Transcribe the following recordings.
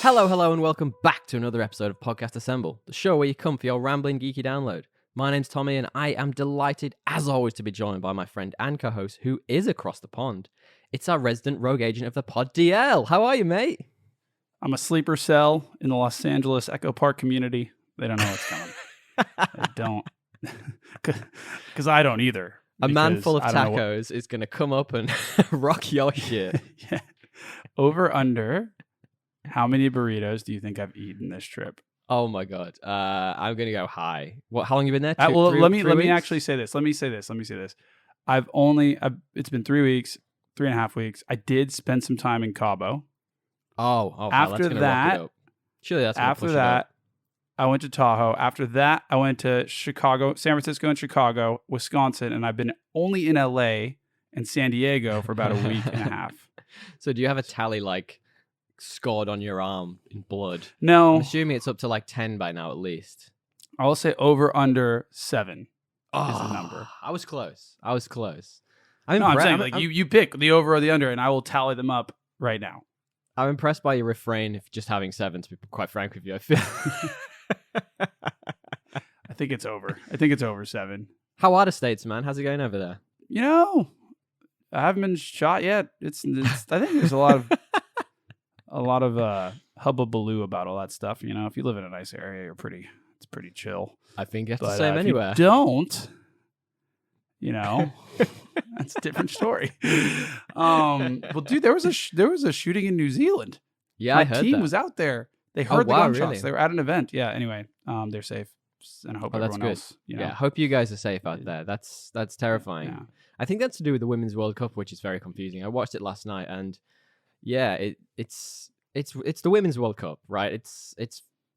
Hello, and welcome back to another episode of Podcast Assemble, the show where you come for your rambling geeky download. My name's Tommy, and I am delighted, as always, to be joined by my friend and co-host, who is across the pond. It's our resident rogue agent of the pod, DL. How are you, mate? I'm a sleeper cell in the Los Angeles Echo Park community. They don't know what's coming. They don't. Because I don't either. A man full of tacos is going to come up and rock your shit. Yeah. Over, under, how many burritos do you think I've eaten this trip? Oh my God. I'm going to go high. What? How long have you been there? Let me actually say this. Let me say this. It's been 3 weeks, 3.5 weeks. I did spend some time in Cabo. After that, surely that's after that, I went to Tahoe. After that, I went to Chicago, San Francisco and Chicago, Wisconsin, and I've been only in LA and San Diego for about a week and a half. So do you have a tally like scored on your arm in blood? No. I'm assuming it's up to like 10 by now at least. I will say over under 7 is the number. I was close. I'm saying you pick the over or the under, and I will tally them up right now. I'm impressed by your refrain of just having 7, to be quite frank with you. I feel. I think it's over. I think it's over 7. How are the States, man? How's it going over there? You know, I haven't been shot yet. It's I think there's a lot of hubbubaloo about all that stuff. You know, if you live in a nice area, it's pretty chill. I think it's the same anywhere. If you don't, you know, that's a different story. Well, dude, there was a shooting in New Zealand. Yeah, My heard team that. was out there. They heard the gunshots. Really? They were at an event. Yeah. Anyway, they're safe, and I hope everyone good. else. You know. Yeah, hope you guys are safe out there. That's terrifying. Yeah. I think that's to do with the Women's World Cup, which is very confusing. I watched it last night, and yeah, it's the Women's World Cup, right? It's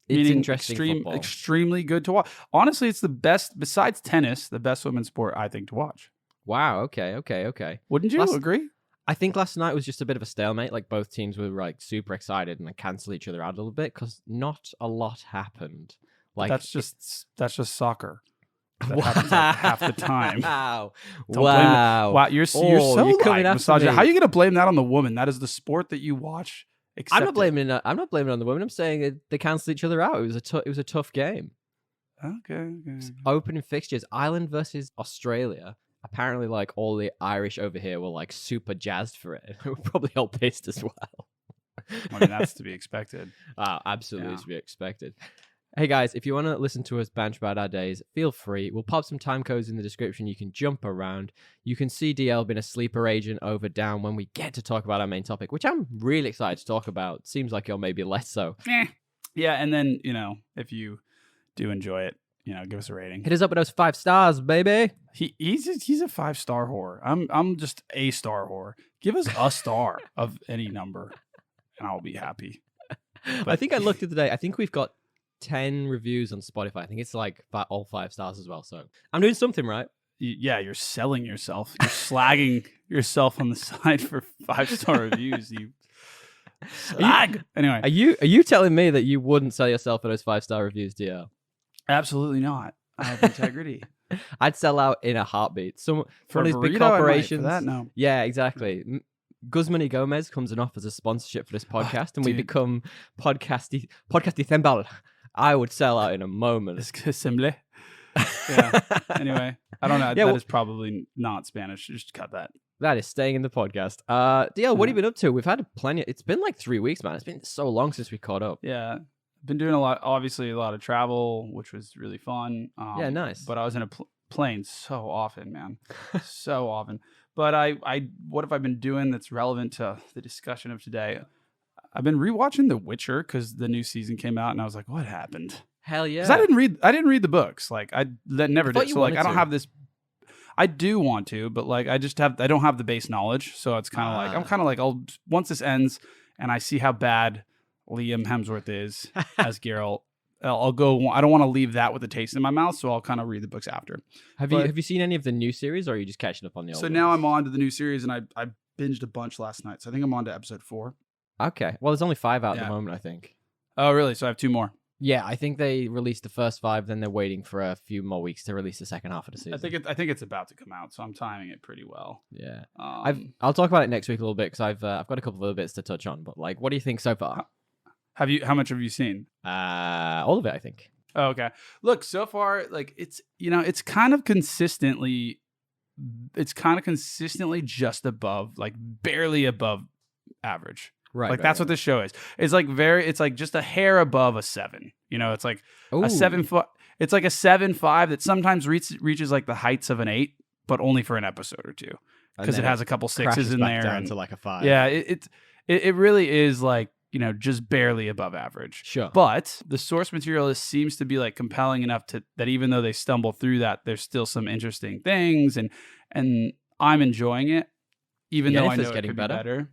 interesting football. Extremely good to watch. Honestly, it's the best besides tennis, the best women's sport I think to watch. Wow. Okay. Wouldn't you agree? I think last night was just a bit of a stalemate. Like both teams were like super excited and then cancel each other out a little bit because not a lot happened. Like that's just soccer. That happens like half the time. Wow. Wow. You're so coming like after me. How are you going to blame that on the woman? That is the sport that you watch. I'm not blaming it on the women. I'm saying they canceled each other out. It was a tough game. Okay. Opening fixtures: Ireland versus Australia. Apparently, like all the Irish over here were like super jazzed for it. We're probably all pissed as well. I mean, that's to be expected. Absolutely to be expected. Hey guys, if you want to listen to us banter about our days, feel free. We'll pop some time codes in the description. You can jump around. You can see DL being a sleeper agent over down when we get to talk about our main topic, which I'm really excited to talk about. Seems like you're maybe less so. Yeah, and then, you know, if you do enjoy it, you know, give us a rating. Hit us up with those 5 stars, baby. He's a 5-star whore. I'm just a star whore. Give us a star of any number, and I'll be happy. But I think I looked at today. I think we've got 10 reviews on Spotify. I think it's like all 5 stars as well. So I'm doing something right. Yeah, you're selling yourself. You're slagging yourself on the side for 5-star reviews. You slag. Anyway, are you telling me that you wouldn't sell yourself for those 5-star reviews, DL? Absolutely not. I have integrity. I'd sell out in a heartbeat. For one of these big burrito, corporations. For that, no. Yeah, exactly. Guzman y Gomez comes and offers a sponsorship for this podcast, and we become podcasty Thembal. I would sell out in a moment. Assembly. Yeah. Anyway, I don't know. That is probably not Spanish. Just cut that. That is staying in the podcast. DL, what have you been up to? We've had plenty. It's been like 3 weeks, man. It's been so long since we caught up. Yeah. I've been doing a lot of travel, which was really fun. Yeah, nice. But I was in a plane so often, man. So often. But what have I been doing that's relevant to the discussion of today? I've been rewatching The Witcher because the new season came out, and I was like, "What happened?" Hell yeah! Because I didn't read the books. Like I never did. So like I don't have this. I do want to, but like I don't have the base knowledge. So it's kind of like I'm kind of like once this ends and I see how bad Liam Hemsworth is as Geralt, I'll go. I don't want to leave that with a taste in my mouth, so I'll kind of read the books after. Have you seen any of the new series, or are you just catching up on the old? So now I'm on to the new series, and I binged a bunch last night. So I think I'm on to episode 4. Okay. Well, there's only 5 out at the moment, I think. Oh, really? So I have 2 more. Yeah, I think they released the first 5, then they're waiting for a few more weeks to release the second half of the season. I think it's about to come out, so I'm timing it pretty well. Yeah. I'll talk about it next week a little bit because I've got a couple of other bits to touch on. But like, what do you think so far? How much have you seen? All of it, I think. Oh, okay. Look, so far, like it's it's kind of consistently just above, like barely above average. Right. Like that's what this show is. It's like just a hair above a 7. It's like a 7. It's like a 7.5 that sometimes reaches like the heights of an 8, but only for an episode or two because it has a couple 6s in there down to like a 5. Yeah, it really is like just barely above average. Sure. But the source material seems to be like compelling enough that even though they stumble through that, there's still some interesting things, and I'm enjoying it, even though I know it could be better.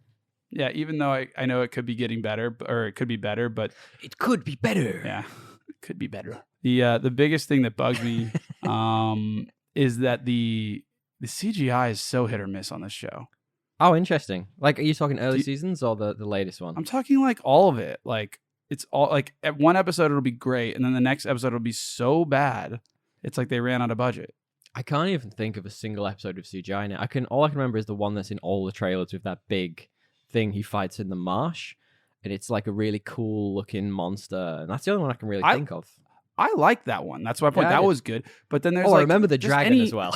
Yeah, even though I know it could be getting better, or it could be better, but it could be better. Yeah, it could be better. The biggest thing that bugs me is that the CGI is so hit or miss on this show. Oh, interesting. Like, are you talking early seasons or the latest one? I'm talking like all of it. Like, it's all like at one episode it'll be great, and then the next episode will be so bad. It's like they ran out of budget. I can't even think of a single episode of CGI now. All I can remember is the one that's in all the trailers with that big thing he fights in the marsh, and it's like a really cool looking monster, and that's the only one I can really think of. I like that one. That's my point. That was good. But then there's I remember the dragon as well.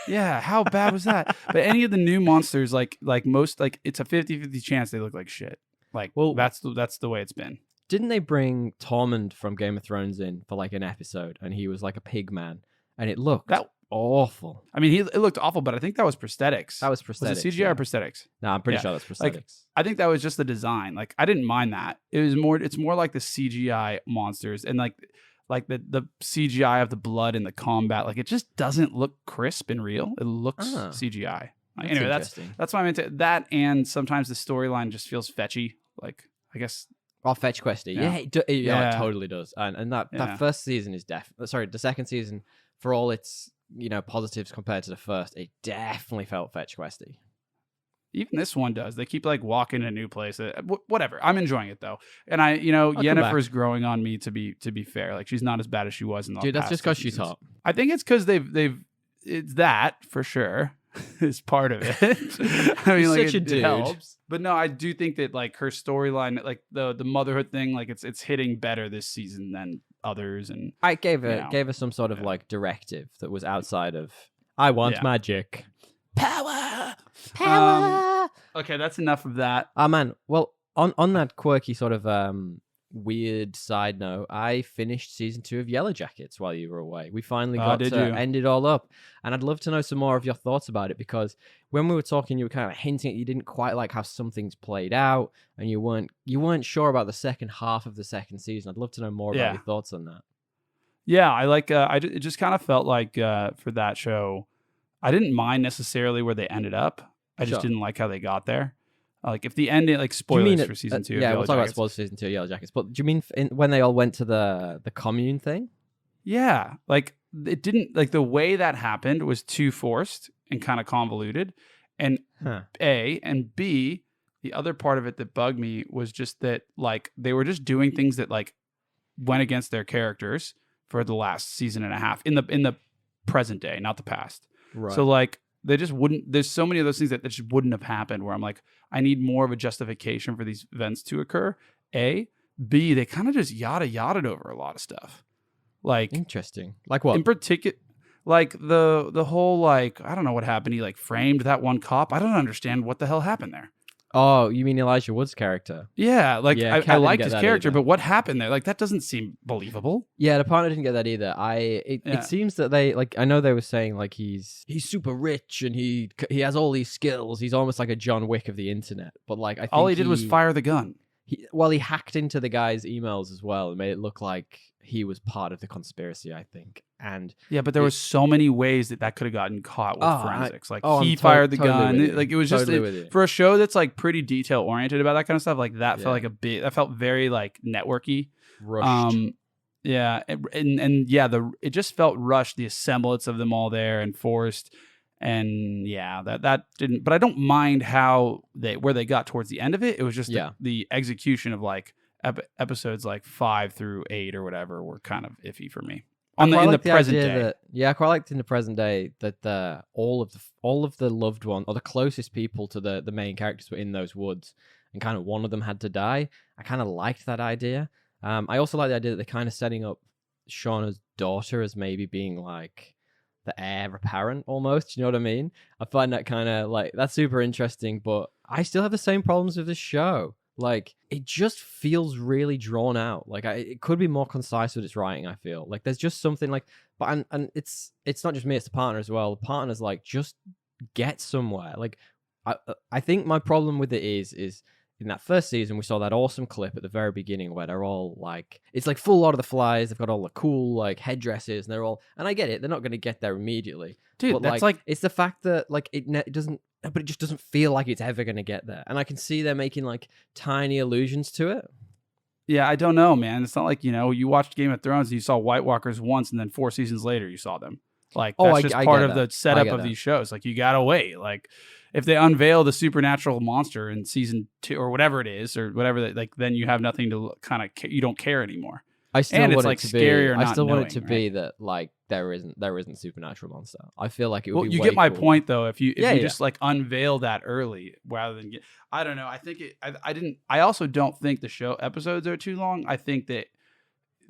Yeah, how bad was that? But any of the new monsters, like most, like it's a 50-50 chance they look like shit. Like, well, that's the way it's been. Didn't they bring Tormund from Game of Thrones in for like an episode, and he was like a pig man, and it looked awful. I mean, it looked awful, but I think that was prosthetics. That was prosthetics. Was it CGI or prosthetics? No, I'm pretty sure that's prosthetics. Like, I think that was just the design. Like, I didn't mind that. It's more like the CGI monsters, and like the CGI of the blood and the combat, like it just doesn't look crisp and real. It looks CGI. Anyway, that's why I'm into that, and sometimes the storyline just feels fetchy. Like, I guess. Well, fetch questy. Yeah, it totally does. And that first season is the second season, for all its positives compared to the first, it definitely felt fetch questy. Even this one does. They keep like walking to a new place. Whatever. I'm enjoying it though, and Yennefer's growing on me. To be fair, like she's not as bad as she was in the Dude, that's just because she's hot. I think it's because it's that for sure is part of it. I mean, like it helps. But no, I do think that like her storyline, like the motherhood thing, like it's hitting better this season than others. And I gave her some sort of like directive that was outside of I want magic. Power. Okay, that's enough of that. Oh man, well, on that quirky sort of weird side note, I finished season 2 of Yellowjackets while you were away. We finally got to end it all up, and I'd love to know some more of your thoughts about it, because when we were talking, you were kind of hinting at you didn't quite like how some things played out, and you weren't sure about the second half of the second season. I'd love to know more about your thoughts on that. Yeah, I like. It just kind of felt like for that show, I didn't mind necessarily where they ended up. I just didn't like how they got there. Like if the ending, like spoilers for season 2. Yeah, we'll talk about spoilers for season 2 of Yellowjackets. But do you mean when they all went to the commune thing? Yeah, like it didn't, like the way that happened was too forced and kind of convoluted. And A, and B, the other part of it that bugged me was just that like they were just doing things that like went against their characters for the last season and a half in the present day, not the past. Right. So like they just wouldn't. There's so many of those things that just wouldn't have happened. Where I'm like, I need more of a justification for these events to occur. A, B, they kind of just yada-yada'd over a lot of stuff. Like interesting. Like what? In particular, like the whole like I don't know what happened. He like framed that one cop. I don't understand what the hell happened there. Oh, you mean Elijah Wood's character? Yeah, like I liked his character, but what happened there? Like that doesn't seem believable. Yeah, the partner didn't get that either. It seems that they like. I know they were saying like he's super rich and he has all these skills. He's almost like a John Wick of the internet. But like I think all he did was fire the gun. He hacked into the guy's emails as well and made it look like he was part of the conspiracy, I think. And yeah, but there were so many ways that could have gotten caught with forensics. He fired the gun. Like it was just for a show that's like pretty detail oriented about that kind of stuff. Like that felt like that felt very like networky, rushed. Yeah, it just felt rushed. The semblance of them all there and forced. And yeah, that didn't. But I don't mind where they got towards the end of it. It was just the execution of like episodes like 5 through 8 or whatever were kind of iffy for me. In the present day, I quite liked in the present day that all of the loved one or the closest people to the main characters were in those woods. and kind of one of them had to die. I kind of liked that idea. I also like the idea that they're kind of setting up Shauna's daughter as maybe being like the heir apparent almost. You know what I mean? I find that kind of like, that's super interesting, but I still have the same problems with this show. Like, it just feels really drawn out. Like, it could be more concise with its writing, I feel. Like, there's just something like, but and it's not just me, it's the partner as well. The partner's like, just get somewhere. Like, I think my problem with it is in that first season, we saw that awesome clip at the very beginning where they're all like, it's like full Lord of the Flies. They've got all the cool like headdresses, and they're all, and I get it, they're not going to get there immediately. Dude, but that's like it's the fact that like it doesn't, but it just doesn't feel like it's ever going to get there. And I can see they're making like tiny allusions to it. Yeah, I don't know, man. It's not like, you watched Game of Thrones and you saw White Walkers once, and then 4 seasons later you saw them. Like, that's just part of the setup of these shows. Like, you gotta wait. Like, if they unveil the supernatural monster in season 2 or whatever it is, or whatever, like, then you have nothing to kind of, you don't care anymore. I still and want it's it like to scary be. or not I still knowing, want it to be that like there isn't supernatural monster. I feel like it would be. You way get my cooler. point though. If you just like unveil that early rather than I don't know. I think I also don't think the show episodes are too long. I think that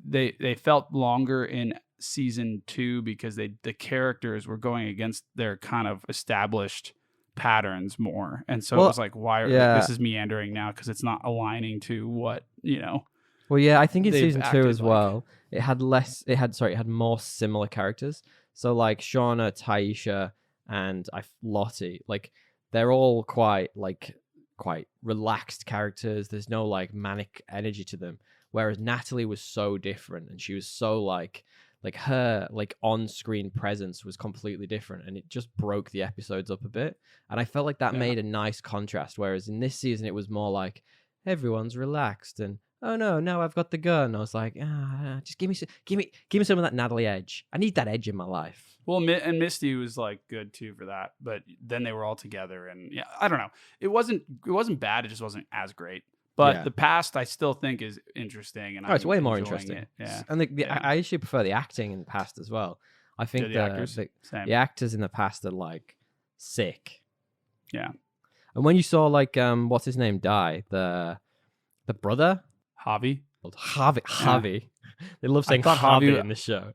they felt longer in season 2 because the characters were going against their kind of established patterns more, and so it was like, why this is meandering now because it's not aligning to what Well, yeah, I think in season 2 as well, it had more similar characters. So like Shauna, Taisha, and Lottie, like they're all quite relaxed characters. There's no like manic energy to them. Whereas Natalie was so different, and she was so like her like on-screen presence was completely different, and it just broke the episodes up a bit. And I felt like that made a nice contrast. Whereas in this season, it was more like everyone's relaxed and, oh no, now I've got the gun. I was like, just give me some of that Natalie edge. I need that edge in my life. Well, and Misty was like good too for that, but then they were all together, and yeah, I don't know. It wasn't bad. It just wasn't as great. But the past, I still think is interesting, and it's way more interesting. It. Yeah, and I actually prefer the acting in the past as well. I think the actors in the past are like sick. Yeah, and when you saw like what's his name die, the brother. Javi. Javi. They love saying Javi in the show.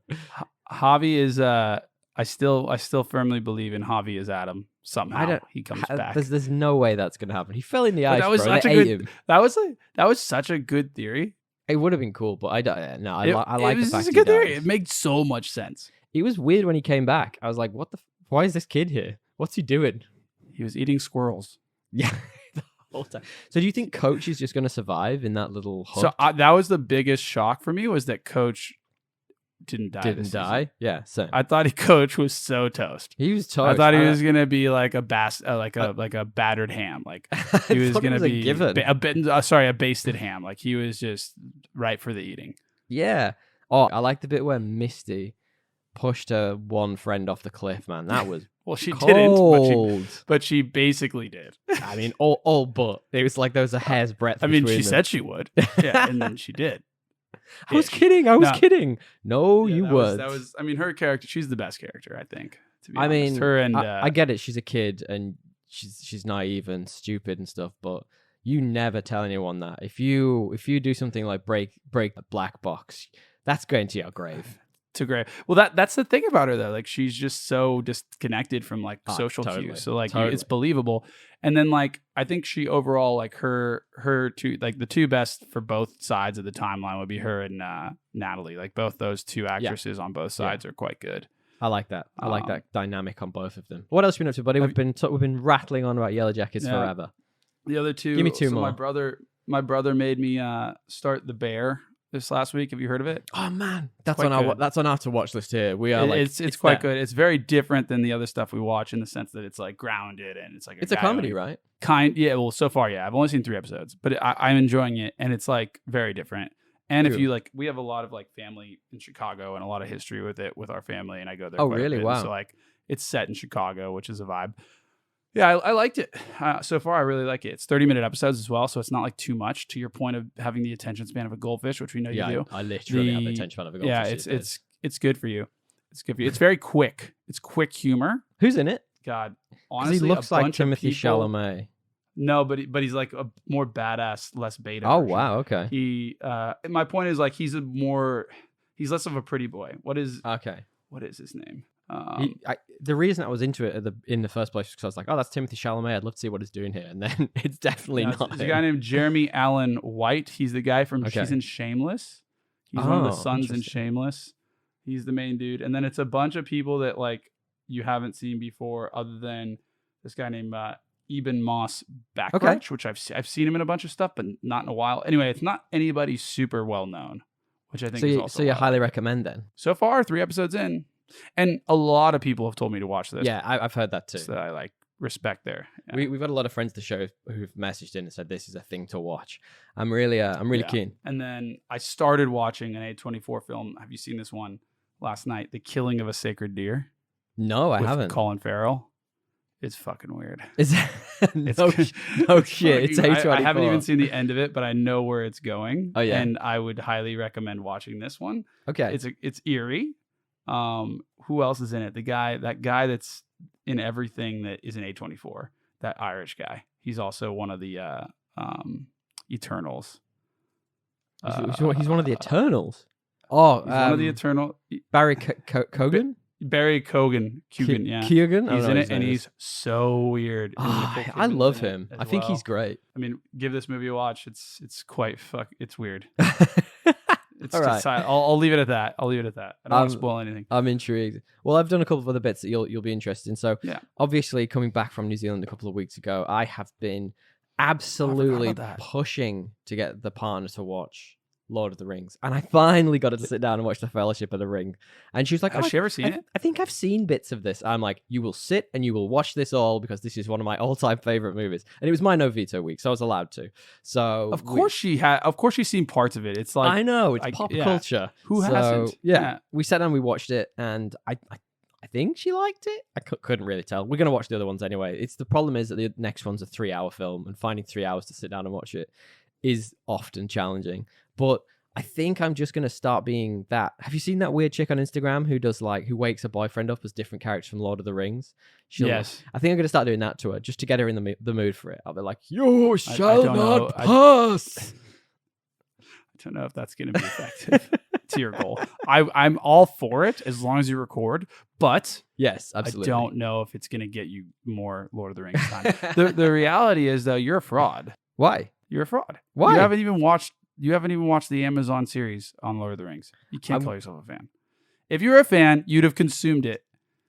Javi is I still firmly believe in Javi as Adam. Somehow he comes back. There's no way that's gonna happen. He fell in the ice. That was such a good theory. It would have been cool, but I like the fact a good theory. It made so much sense. It was weird when he came back. I was like, why is this kid here? What's he doing? He was eating squirrels. Yeah. So do you think Coach is just going to survive in that little hut? So that was the biggest shock for me, was that Coach didn't die. Yeah, same. I thought Coach was so toast. He was toast. I thought he was going to be like a battered ham. Like he was going to be a basted ham. Like he was just right for the eating. Yeah. Oh, I like the bit where Misty pushed her one friend off the cliff, man. That was well, she cold. Didn't, but she basically did. I mean, all but it was like there was a hair's breadth. I mean, she said she would. Yeah, and then she did. I was kidding. No, you would. That was. I mean, her character. She's the best character, I think. To be honest. Mean, her and I get it. She's a kid and she's naive and stupid and stuff. But you never tell anyone that. If you do something like break a black box, that's going to your grave. To grave. Well, that's the thing about her though. Like she's just so disconnected from like social cues. So like it's believable. And then like I think she overall like her two, like the two best for both sides of the timeline would be her and Natalie. Like both those two actresses on both sides are quite good. I like that. I like that dynamic on both of them. What else have you been up to, buddy? We've been rattling on about Yellowjackets forever. The other two. Give me two more. My brother made me start The Bear this last week. Have you heard of it? Oh man, that's on our to watch list here. We are it's quite good. It's very different than the other stuff we watch in the sense that it's like grounded and it's like it's a comedy, right? Well, so far, yeah. I've only seen 3 episodes, but I'm enjoying it, and it's like very different. And if you like, we have a lot of like family in Chicago and a lot of history with it with our family, and I go there. Oh, really? Wow. So like, it's set in Chicago, which is a vibe. Yeah, I liked it. So far, I really like it. It's 30-minute episodes as well, so it's not like too much, to your point of having the attention span of a goldfish, which we know you do. I literally have the attention span of a goldfish. Yeah, it's good for you. It's good for you. It's very quick. It's quick humor. Who's in it? God, honestly, he looks like Timothy Chalamet. No, but he's like a more badass, less beta. Oh version. wow, okay. My point is like he's less of a pretty boy. What is his name? The reason I was into it in the first place was because I was like, oh, that's Timothée Chalamet. I'd love to see what he's doing here. And then it's definitely not. There's a guy named Jeremy Allen White. He's the guy from She's in Shameless. He's one of the sons in Shameless. He's the main dude. And then it's a bunch of people that like you haven't seen before, other than this guy named Eben Moss Backrich, which I've seen him in a bunch of stuff, but not in a while. Anyway, it's not anybody super well known, which I think is also. So you highly recommend then? So far, 3 episodes in, and a lot of people have told me to watch this. Yeah, I've heard that too. So I like respect there. Yeah. We've had a lot of friends of the show who've messaged in and said this is a thing to watch. I'm really keen. And then I started watching an A24 film. Have you seen this one last night? The Killing of a Sacred Deer. No, I haven't. Colin Farrell. It's fucking weird. Is it? No shit. It's A24. I haven't even seen the end of it, but I know where it's going. Oh yeah. And I would highly recommend watching this one. Okay. It's eerie. Who else is in it? That guy that's in everything that is in A24. That Irish guy. He's also one of the Eternals. He's one of the Eternals. Oh, he's one of the Eternal. Barry Cogan. Barry Cogan, yeah. Keoghan? He's in it, and he's so weird. I love him. I think he's great. I mean, give this movie a watch. It's quite it's weird. It's all right. I'll leave it at that. I don't want to spoil anything. I'm intrigued. Well, I've done a couple of other bits that you'll be interested in. So, yeah. Obviously, coming back from New Zealand a couple of weeks ago, I have been absolutely pushing to get the partner to watch Lord of the Rings, and I finally got her to sit down and watch The Fellowship of the Ring. And she was like, has she ever seen it? I think I've seen bits of this. I'm like, you will sit and you will watch this all because this is one of my all-time favorite movies. And it was my no veto week, so I was allowed to. So of course she's seen parts of it. It's like, I know, it's pop culture. Who hasn't? Yeah, we sat down, we watched it, and I think she liked it. I couldn't really tell. We're going to watch the other ones anyway. The problem is that the next one's a 3-hour film, and finding 3 hours to sit down and watch it is often challenging. But I think I'm just going to start being that. Have you seen that weird chick on Instagram who wakes her boyfriend up as different characters from Lord of the Rings? Yes. I think I'm going to start doing that to her just to get her in the mood for it. I'll be like, you shall not pass. I don't know if that's going to be effective to your goal. I'm all for it as long as you record, but yes, absolutely. I don't know if it's going to get you more Lord of the Rings time. The reality is, though, you're a fraud. Why? You're a fraud. Why? You haven't even watched the Amazon series on Lord of the Rings. You can't call yourself a fan. If you're a fan, you'd have consumed it.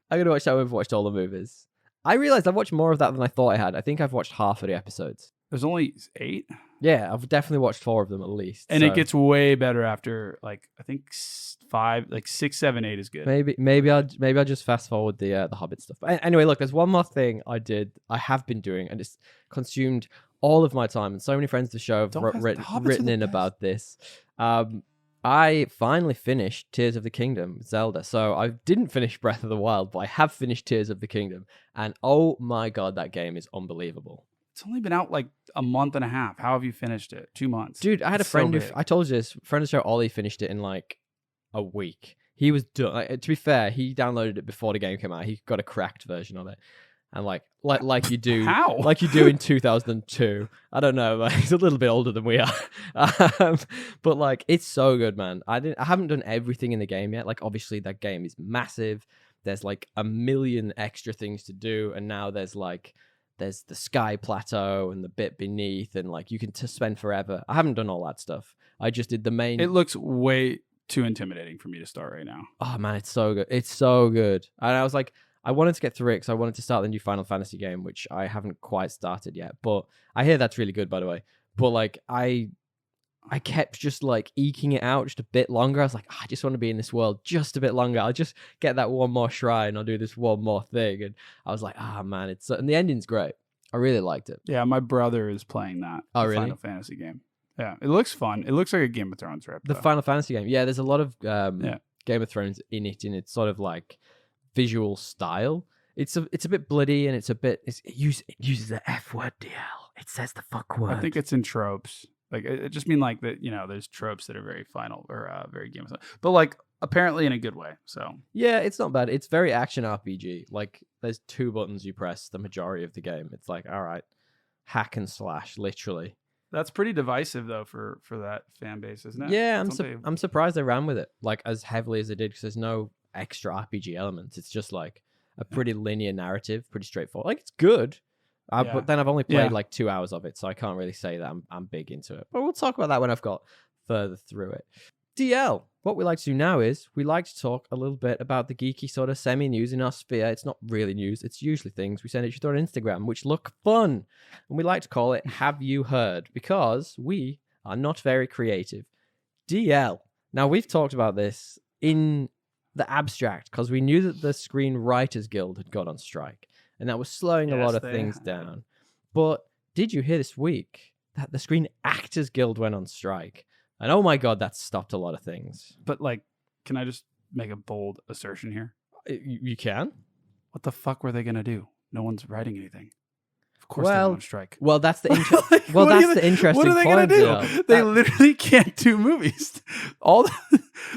I'm going to watch that. We've watched all the movies. I realized I've watched more of that than I thought I had. I think I've watched half of the episodes. There's only 8? Yeah, I've definitely watched 4 of them at least. And it gets way better after, like, I think 5, like 6, 7, 8 is good. Maybe I'll just fast forward the Hobbit stuff. But anyway, look, there's one more thing I have been doing, and it's consumed all of my time, and so many friends of the show have written in about this. I finally finished Tears of the Kingdom, Zelda. So I didn't finish Breath of the Wild, but I have finished Tears of the Kingdom, and oh my god, that game is unbelievable. It's only been out like a month and a half. How have you finished it? 2 months. Dude, I had a friend I told you this, friend of the show, Ollie, finished it in like a week. He was done. Like, to be fair, he downloaded it before the game came out. He got a cracked version of it. And like you do, how? Like you do in 2002. I don't know. Like, he's a little bit older than we are, but like it's so good, man. I haven't done everything in the game yet. Like obviously that game is massive. There's like a million extra things to do, and now there's the sky plateau and the bit beneath, and like you can spend forever. I haven't done all that stuff. I just did the main. It looks way too intimidating for me to start right now. Oh man, it's so good. It's so good. And I was like, I wanted to get through it because I wanted to start the new Final Fantasy game, which I haven't quite started yet. But I hear that's really good, by the way. But like I kept just like eking it out just a bit longer. I was like, I just want to be in this world just a bit longer. I'll just get that one more shrine. I'll do this one more thing. And I was like, man, and the ending's great. I really liked it. Yeah, my brother is playing that. Oh, really? Final Fantasy game. Yeah, it looks fun. It looks like a Game of Thrones rip. The Final Fantasy game. Yeah, there's a lot of Game of Thrones in its sort of like visual style. It's a bit bloody, and it uses the F word, DL. It says the fuck word. I think it's in tropes. Like it just mean like that, there's tropes that are very final or very Game of Thrones, but like apparently in a good way. So yeah, it's not bad. It's very action RPG. Like there's 2 buttons you press the majority of the game. It's like, all right, hack and slash, literally. That's pretty divisive though for that fan base, isn't it? Yeah, I'm surprised they ran with it like as heavily as they did, because there's no extra RPG elements. It's just like a pretty linear narrative, pretty straightforward. Like, it's good. But then I've only played like 2 hours of it, so I can't really say that I'm big into it. But we'll talk about that when I've got further through it. DL, what we like to do now is we like to talk a little bit about the geeky sort of semi-news in our sphere. It's not really news. It's usually things we send each other on Instagram, which look fun. And we like to call it Have You Heard? Because we are not very creative. DL. Now, we've talked about this in the abstract because we knew that the Screenwriters Guild had gone on strike. And that was slowing a lot of things down. But did you hear this week that the Screen Actors Guild went on strike? And oh my God, that stopped a lot of things. But like, can I just make a bold assertion here? You can? What the fuck were they going to do? No one's writing anything. Of course they went on strike. Well, that's the the interesting What are they point. Gonna do? They literally can't do movies.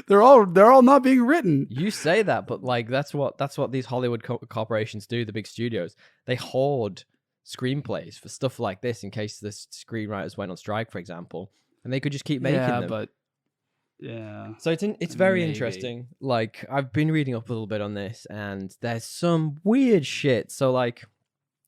They're all not being written. You say that, but like that's what these Hollywood corporations do. The big studios, they hoard screenplays for stuff like this in case the screenwriters went on strike, for example, and they could just keep making them. So it's very interesting. Like, I've been reading up a little bit on this, and there's some weird shit. So like,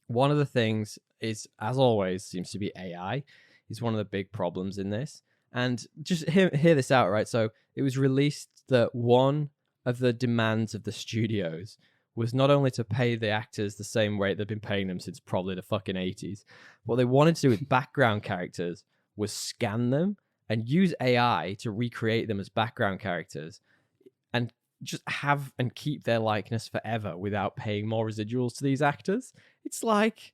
one of the things is, as always, seems to be AI is one of the big problems in this. And just hear this out, right? So it was released that one of the demands of the studios was not only to pay the actors the same rate they've been paying them since probably the fucking 80s. What they wanted to do with background characters was scan them and use AI to recreate them as background characters and just have and keep their likeness forever without paying more residuals to these actors. It's like,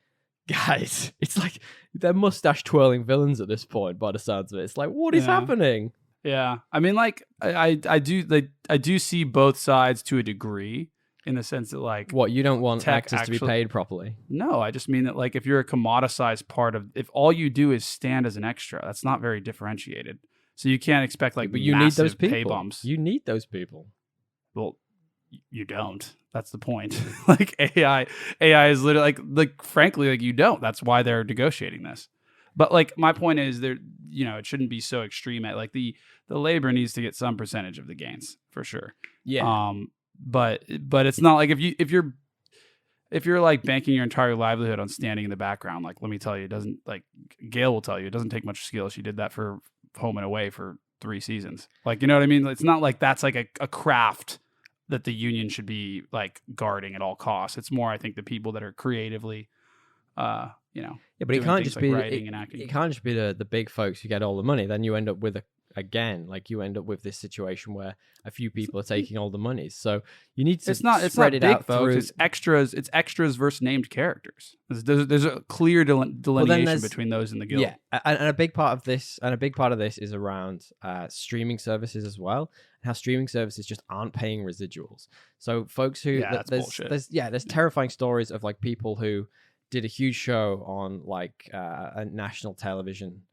guys, it's like they're mustache twirling villains at this point by the sounds of it. It's like, what is happening? Yeah. I mean, like, I do see both sides to a degree, in the sense that, like, what, you don't want actors to be paid properly? No, I just mean that, like, if you're a commoditized part of, if all you do is stand as an extra, that's not very differentiated. So you can't expect, like, but you need those people. Pay bumps. You need those people. Well, you don't. That's the point. Like, AI is literally like frankly, like, you don't. That's why they're negotiating this. But like, my point is, there, it shouldn't be so extreme. At like, the labor needs to get some percentage of the gains for sure. Yeah. But it's not like if you're like banking your entire livelihood on standing in the background, like, let me tell you, it doesn't, like, Gail will tell you, it doesn't take much skill. She did that for Home and Away for 3 seasons. Like, you know what I mean? It's not like that's like a craft that the union should be like guarding at all costs. It's more, I think, the people that are creatively, yeah, but it can't just be writing and acting. It can't just be the big folks who get all the money. Then you end up with you end up with this situation where a few people are taking all the money. So you need to spread it out through. It's extras versus named characters. There's a clear delineation between those in the guild. Yeah, and a big part of this is around streaming services as well, and how streaming services just aren't paying residuals. So folks who that's bullshit. There's terrifying stories of like people who did a huge show on like a national television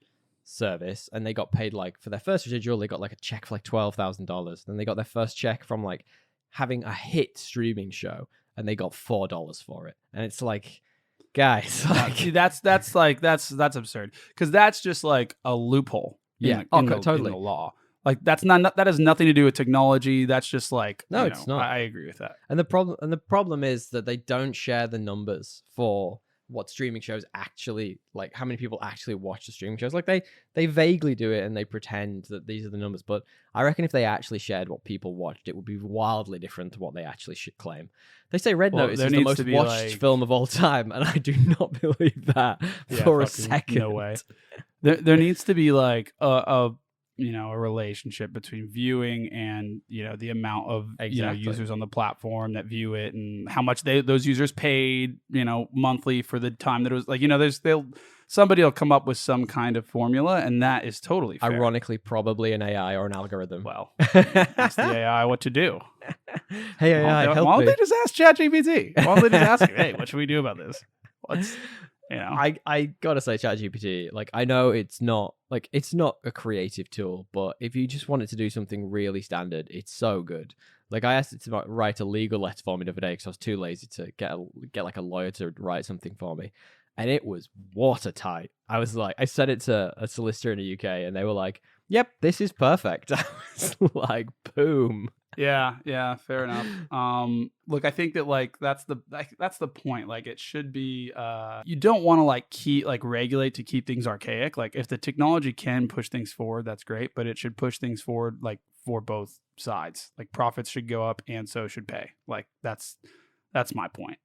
service, and they got paid, like, for their first residual, they got like a check for like $12,000. Then they got their first check from like having a hit streaming show, and they got $4 for it. And it's like, guys, like, that's absurd, because that's just like a loophole. Totally. In the law. Like, that has nothing to do with technology. That's just like, no, it's not. I agree with that. And the problem is that they don't share the numbers for what streaming shows actually, like, how many people actually watch the streaming shows. Like, they vaguely do it and they pretend that these are the numbers, but I reckon if they actually shared what people watched, it would be wildly different to what they actually should claim. They say Red Notice is the most watched film of all time, and I do not believe that for a second. No way. There needs to be like a relationship between viewing and, the amount of users on the platform that view it, and how much those users paid, monthly for the time that it was, like, somebody will come up with some kind of formula, and that is totally fair. Ironically, probably an AI or an algorithm. Well, ask the AI what to do. Hey, AI, help me. Why don't they just ask ChatGPT? Why don't they just ask him, hey, what should we do about this? I gotta say, ChatGPT, like, I know it's not a creative tool, but if you just wanted to do something really standard, it's so good. Like, I asked it to write a legal letter for me the other day because I was too lazy to get like a lawyer to write something for me, and it was watertight. I was like, I said it to a solicitor in the UK, and they were like, "Yep, this is perfect." I was like, "Boom." Yeah, fair enough. Look, I think that like that's the point. Like it should be you don't want to like regulate to keep things archaic. Like if the technology can push things forward, that's great, but it should push things forward like for both sides. Like profits should go up and so should pay. Like that's my point.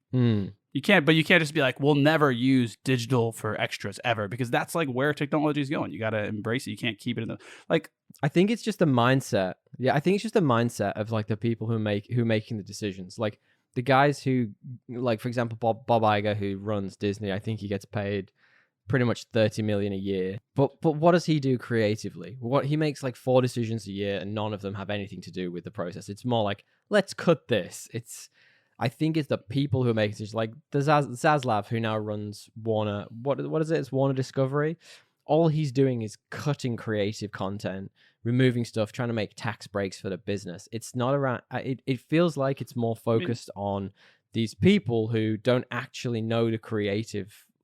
You can't just be like, we'll never use digital for extras ever, because that's like where technology is going. You got to embrace it. You can't keep it in the like. I think it's just a mindset. Yeah, I think it's just a mindset of like the people who making the decisions. Like the guys who, like for example, Bob Iger, who runs Disney. I think he gets paid pretty much $30 million a year. But what does he do creatively? What he makes like 4 decisions a year, and none of them have anything to do with the process. It's more like, let's cut this. I think it's the people who make decisions, like the Zaslav, who now runs Warner. What is it? It's Warner Discovery. All he's doing is cutting creative content, removing stuff, trying to make tax breaks for the business. It's not around. It feels like it's more focused on these people who don't actually know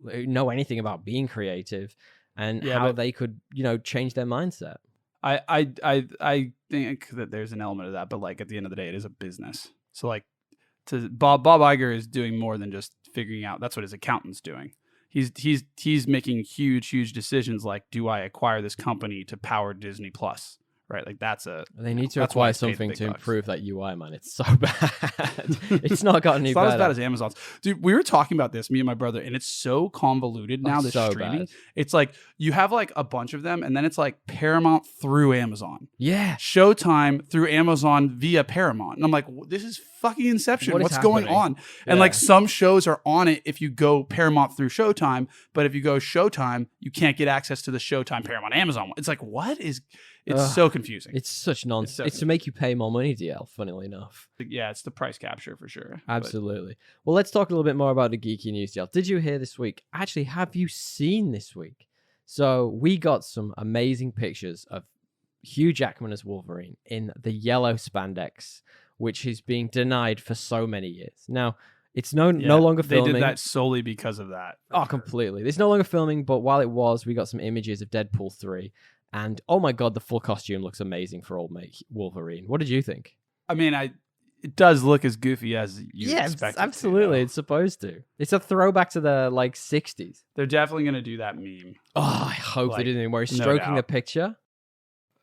know anything about being creative, and how they could, change their mindset. I think that there's an element of that, but like at the end of the day, it is a business. So like, Bob Iger is doing more than just figuring out. That's what his accountant's doing. He's making huge decisions like, do I acquire this company to power Disney Plus? Right, like they need to acquire something to improve that UI, man. It's so bad. It's not gotten any better. It's not as bad as Amazon's. Dude, we were talking about this, me and my brother, and it's so convoluted now. This so streaming, bad. It's like you have like a bunch of them, and then it's like Paramount through Amazon. Yeah, Showtime through Amazon via Paramount, and I'm like, this is fucking Inception. What's going on? And like some shows are on it if you go Paramount through Showtime, but if you go Showtime, you can't get access to the Showtime Paramount Amazon one. It's like, what is? It's so confusing. It's such nonsense. It's to make you pay more money, DL, funnily enough. Yeah, it's the price capture for sure. Absolutely. Well, let's talk a little bit more about the geeky news, DL. Did you hear this week? Actually, have you seen this week? So we got some amazing pictures of Hugh Jackman as Wolverine in the yellow spandex, which is being denied for so many years. Now, it's no longer filming. They did that solely because of that. Oh, completely. It's no longer filming, but while it was, we got some images of Deadpool 3. And oh my god, the full costume looks amazing for old mate Wolverine. What did you think? I mean, it does look as goofy as you expect. Absolutely, it's supposed to. It's a throwback to the 60s. They're definitely gonna do that meme. Oh, I hope they didn't anymore. He's stroking the picture.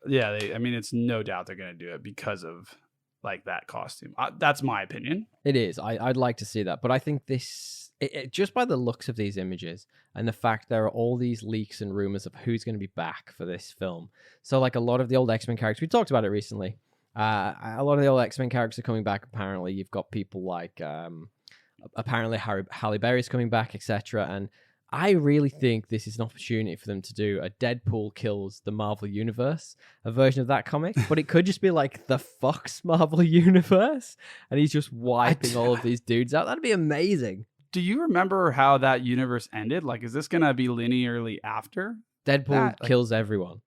Yeah, it's no doubt they're gonna do it because of like that costume. That's my opinion. It is. I'd like to see that, but I think this. Just by the looks of these images and the fact there are all these leaks and rumors of who's going to be back for this film. So like a lot of the old X-Men characters, we talked about it recently. A lot of the old X-Men characters are coming back. Apparently you've got people like, apparently Halle Berry's coming back, etc. And I really think this is an opportunity for them to do a Deadpool kills the Marvel Universe, a version of that comic, but it could just be like the Fox Marvel Universe, and he's just wiping all of these dudes out. That'd be amazing. Do you remember how that universe ended? Like, is this going to be linearly after? Deadpool kills everyone.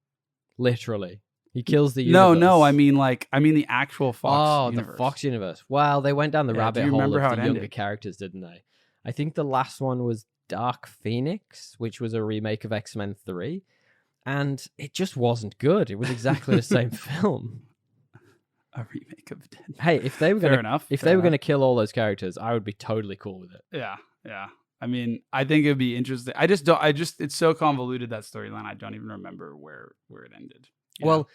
Literally. He kills the universe. No, I mean the actual Fox universe. The Fox universe. Well, they went down the rabbit hole of the younger characters, didn't they? I think the last one was Dark Phoenix, which was a remake of X-Men 3, and it just wasn't good. It was exactly the same film. A remake of Deadpool. Hey, if they were going to kill all those characters, I would be totally cool with it. Yeah. I mean, I think it'd be interesting. It's so convoluted, that storyline. I don't even remember where it ended. Well,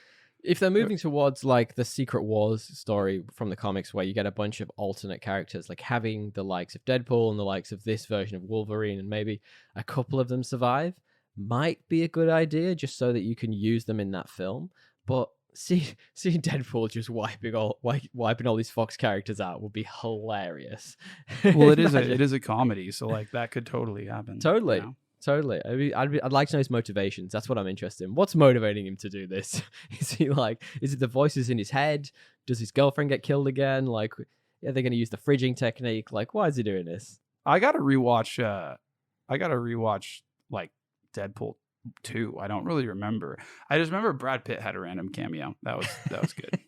if they're moving towards like the Secret Wars story from the comics, where you get a bunch of alternate characters, like having the likes of Deadpool and the likes of this version of Wolverine, and maybe a couple of them survive, might be a good idea, just so that you can use them in that film. But seeing Deadpool just wiping all these Fox characters out would be hilarious. Well, it is a comedy, so like that could totally happen. Totally. You know? Totally. I'd like to know his motivations. That's what I'm interested in. What's motivating him to do this? Is it the voices in his head? Does his girlfriend get killed again? Like, are they going to use the fridging technique? Like, why is he doing this? I got to rewatch like Deadpool 2. I don't really remember. I just remember Brad Pitt had a random cameo. That was good.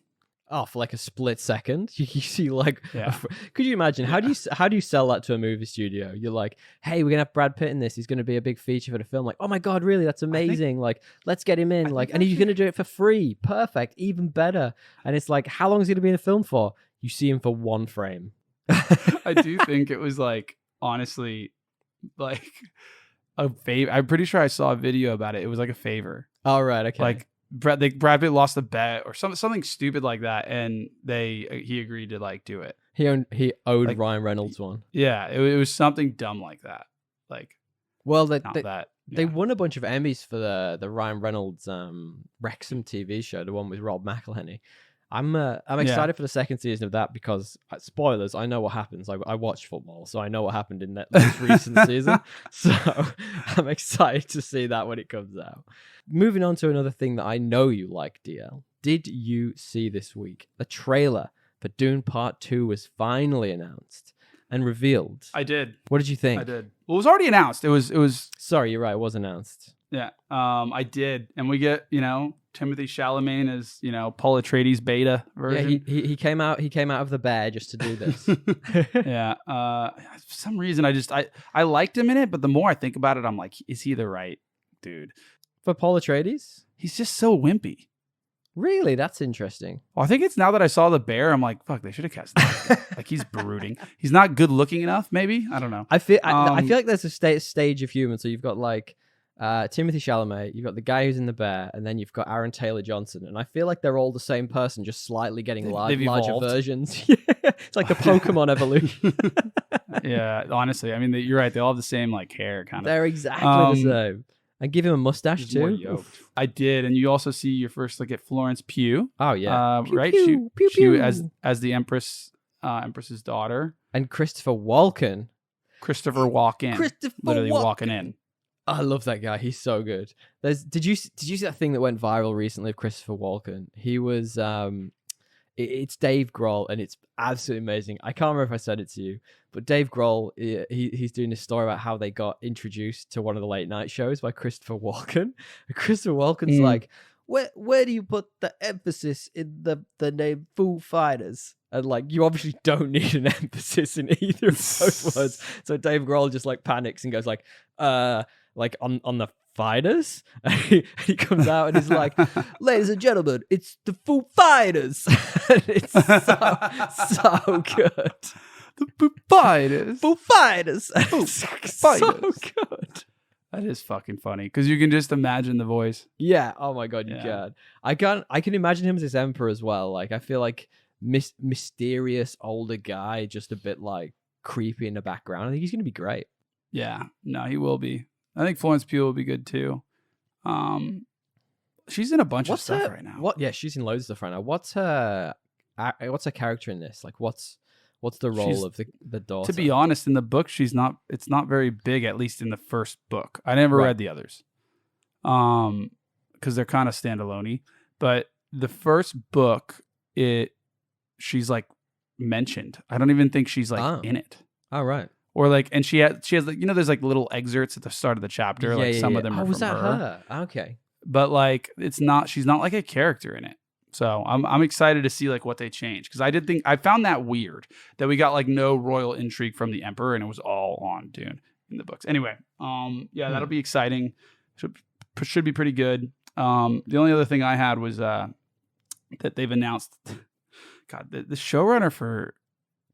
oh, for like a split second, you see like, Yeah. Could you imagine how do you sell that to a movie studio? You're like, hey, we're gonna have Brad Pitt in this. He's gonna be a big feature for the film. Like, oh my god, really? That's amazing. Like, let's get him in. Like, and he's gonna do it for free. Perfect, even better. And it's like, how long is he gonna be in the film for? You see him for one frame. I do think it was like, honestly, like a favor. I'm pretty sure I saw a video about it. It was like a favor. Oh, right, okay. Like Brad Pitt lost a bet or something stupid like that, and he agreed to like do it. He owed like, Ryan Reynolds one. Yeah, it was something dumb like that. Like, well, they they won a bunch of Emmys for the Ryan Reynolds Wrexham TV show, the one with Rob McElhenney. I'm excited for the second season of that because, spoilers, I know what happens. I watch football, so I know what happened in that most recent season. So I'm excited to see that when it comes out. Moving on to another thing that I know you like, DL. Did you see this week? The trailer for Dune Part 2 was finally announced and revealed. I did. What did you think? I did. Well, it was already announced. It was. Sorry, you're right. It was announced. Yeah. I did, and we get Timothy Chalamet as Paul Atreides beta version. Yeah, he came out of the bear just to do this. Yeah. For some reason, I liked him in it, but the more I think about it, I'm like, is he the right dude for Paul Atreides? He's just so wimpy. Really? That's interesting. Well, I think it's now that I saw the bear, I'm like, fuck, they should have cast that. Like, he's brooding. He's not good looking enough, maybe? I don't know. I feel like there's a stage of human. So you've got like Timothy Chalamet, you've got the guy who's in the bear, and then you've got Aaron Taylor Johnson. And I feel like they're all the same person, just slightly getting larger versions. It's like the Pokemon evolution. Yeah, honestly. I mean, you're right. They all have the same like hair kind of. They're exactly the same. And give him a mustache too. I did, and you also see your first look at Florence Pugh. Oh yeah, pew, right? Pew, she as the Empress's daughter, and Christopher Walken. Literally walking in. I love that guy. He's so good. Did you see that thing that went viral recently of Christopher Walken? He was it's Dave Grohl, and it's absolutely amazing. I can't remember if I said it to you, but Dave Grohl, he's doing this story about how they got introduced to one of the late night shows by Christopher Walken. And Christopher Walken's like, where do you put the emphasis in the name Foo Fighters? And like, you obviously don't need an emphasis in either of those words. So Dave Grohl just like panics and goes like on the Fighters. And he comes out and he's like, ladies and gentlemen, it's the Foo Fighters. And it's so good. The Foo Fighters. Foo Fighters. Foo Fighters. So good. That is fucking funny because you can just imagine the voice. Yeah. Oh my god, you can. I can imagine him as this emperor as well. Like, I feel like mysterious older guy, just a bit like creepy in the background. I think he's gonna be great. Yeah. No, he will be. I think Florence Pugh will be good too. She's in a bunch of stuff right now. Yeah, she's in loads of stuff right now. What's her character in this? Like, what's the role of the daughter? To be honest, in the book, it's not very big, at least in the first book. I never read the others. Because they're kind of standalone-y. But the first book, she's like mentioned. I don't even think she's like in it. Oh, right. Or like, and she has like, there's like little excerpts at the start of the chapter. Some of them are from her. Okay. But like, she's not like a character in it. So I'm excited to see like what they change, because I found that weird that we got like no royal intrigue from the emperor and it was all on Dune in the books. Anyway, that'll be exciting. Should be pretty good. The only other thing I had was that they've announced. God, the showrunner for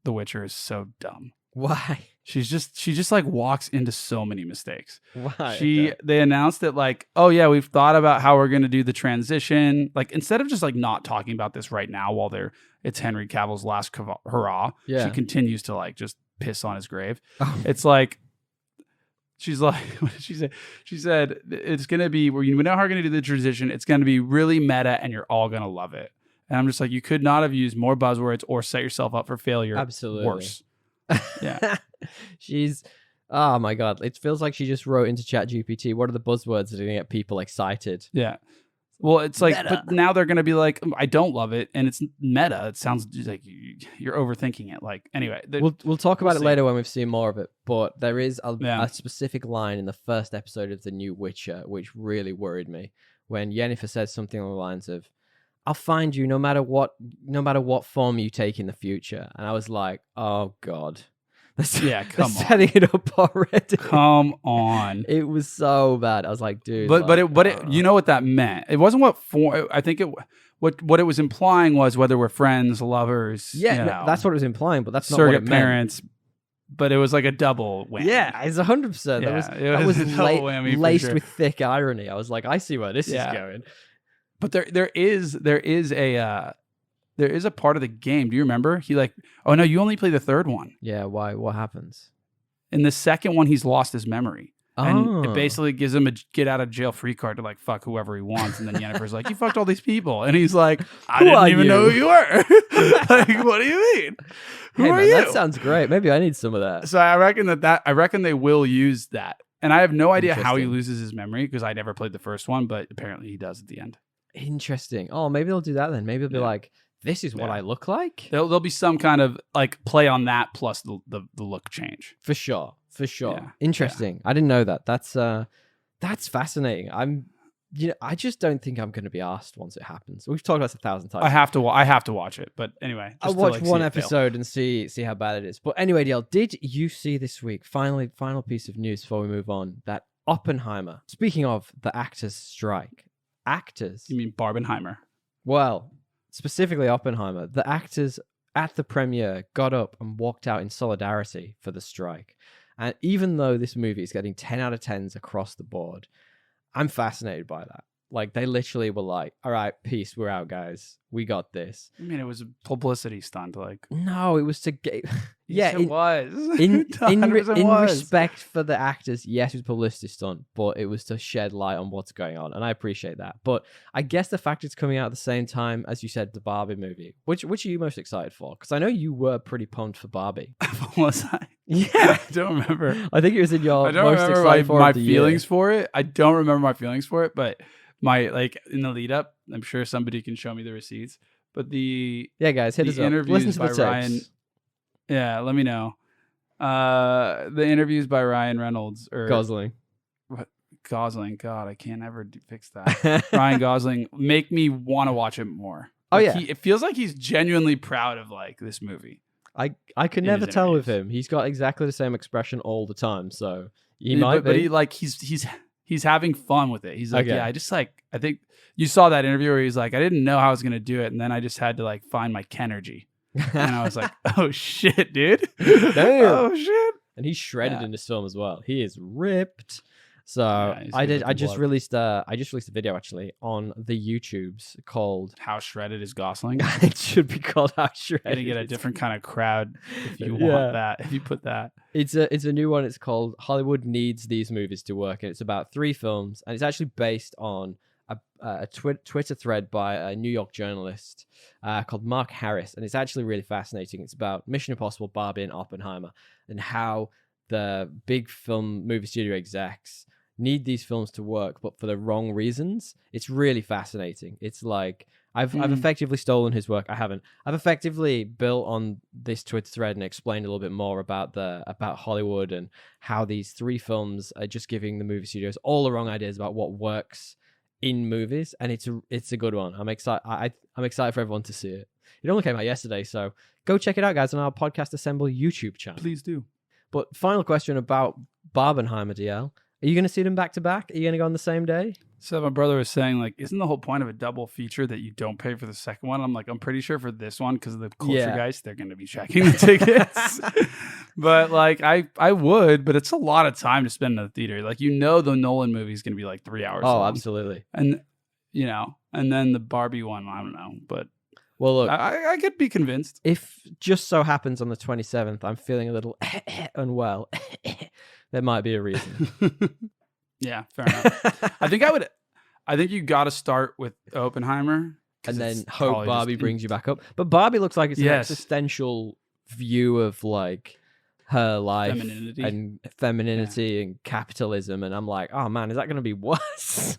The Witcher is so dumb. Why? She just like walks into so many mistakes. Why? They announced that like, oh yeah, we've thought about how we're going to do the transition. Like, instead of just like not talking about this right now while it's Henry Cavill's last hurrah. Yeah. She continues to like just piss on his grave. Oh. It's like, she's like, what did she say? She said it's going to be, we know how we're going to do the transition. It's going to be really meta and you're all going to love it. And I'm just like, you could not have used more buzzwords or set yourself up for failure. Absolutely. Worse. Yeah. Oh my god, it feels like she just wrote into ChatGPT, what are the buzzwords that are going to get people excited? Yeah. Well, it's like, meta. But now they're going to be like, I don't love it, and it's meta. It sounds like you're overthinking it. Like, anyway, we'll talk about it later when we've seen more of it. But there is a specific line in the first episode of the new Witcher which really worried me, when Yennefer says something along the lines of, I'll find you no matter what form you take in the future. And I was like, oh God. Yeah, come on. Setting it up already. Come on. It was so bad. I was like, dude. But you know what that meant? It wasn't what form. I think what it was implying was whether we're friends, lovers. Yeah, that's what it was implying, but that's not surrogate what it meant. parents. But it was like a double whammy. Yeah, it's 100%. That was laced with thick irony. I was like, I see where this is going. But there is a part of the game. Do you remember? He like, oh no, you only play the third one. Yeah, why? What happens? In the second one, he's lost his memory. And it basically gives him a get out of jail free card to like fuck whoever he wants. And then Yennefer's like, you fucked all these people. And he's like, I didn't even know who you were. Like, what do you mean? Who are you? That sounds great. Maybe I need some of that. So I reckon they will use that. And I have no idea how he loses his memory because I never played the first one, but apparently he does at the end. Interesting. Oh, maybe they'll do that then. Maybe they'll be like, this is what I look like. There'll be some kind of like play on that plus the look change. For sure. Yeah. Interesting. Yeah. I didn't know that. That's fascinating. I just don't think I'm going to be asked once it happens. We've talked about this 1,000 times. I have to watch it, but anyway, I'll watch one episode and see how bad it is. But anyway, DL, did you see this week? Final piece of news before we move on. That Oppenheimer. Speaking of the actors' strike, actors. You mean Barbenheimer? Well, specifically Oppenheimer. The actors at the premiere got up and walked out in solidarity for the strike. And even though this movie is getting 10 out of 10s across the board, I'm fascinated by that. Like, they literally were like, all right, peace, we're out, guys. We got this. I mean, it was a publicity stunt. Like, no, it was to get... Yeah, it was. In respect for the actors, yes, it was a publicity stunt, but it was to shed light on what's going on, and I appreciate that. But I guess the fact it's coming out at the same time, as you said, the Barbie movie, which are you most excited for? Because I know you were pretty pumped for Barbie. Was I? Yeah. I don't remember. I think it was in your I don't most remember excited for my the feelings year. for it. I don't remember my feelings for it, but in the lead up, I'm sure somebody can show me the receipts. But guys, hit us up. Listen to the tapes. Ryan. Yeah, let me know. The interviews by Ryan Reynolds or Gosling. What? Gosling. God, I can't ever fix that. Ryan Gosling make me want to watch it more. Like, it feels like he's genuinely proud of like this movie. I could never tell with him. He's got exactly the same expression all the time. So he might be. But he's having fun with it. He's like, I think you saw that interview where he's like, I didn't know how I was gonna do it, and then I just had to like find my Kenergy. And I was like, oh shit, dude. Damn. Oh shit. And he's shredded in this film as well. He is ripped. So I just released a video actually on the YouTubes called How Shredded is Gosling. It should be called How Shredded. You're gonna get a different kind of crowd if you want that. If you put that. It's a new one. It's called Hollywood Needs These Movies to Work, and it's about 3 films, and it's actually based on a Twitter thread by a New York journalist called Mark Harris, and it's actually really fascinating. It's about Mission Impossible, Barbie, and Oppenheimer, and how the big film movie studio execs need these films to work, but for the wrong reasons. It's really fascinating. It's like I've effectively stolen his work. I haven't. I've effectively built on this Twitter thread and explained a little bit more about Hollywood and how these 3 films are just giving the movie studios all the wrong ideas about what works in movies, and it's a good one. I'm excited. I'm excited for everyone to see it. It only came out yesterday, so go check it out, guys, on our Podcast Assemble YouTube channel. Please do. But final question about Barbenheimer, DL. Are you going to see them back to back? Are you going to go on the same day? So my brother was saying, like, isn't the whole point of a double feature that you don't pay for the second one? I'm like, I'm pretty sure for this one, because of the culture guys, they're going to be checking the tickets. But like, I would, but it's a lot of time to spend in the theater. Like, the Nolan movie is going to be like 3 hours long. Absolutely. And, and then the Barbie one, I don't know. But well, look, I could be convinced. If just so happens on the 27th, I'm feeling a little unwell, there might be a reason. Yeah, fair enough. I think you got to start with Oppenheimer. And then hope Barbie brings you back up. But Barbie looks like it's an existential view of like her life and femininity and capitalism. And I'm like, oh man, is that going to be worse?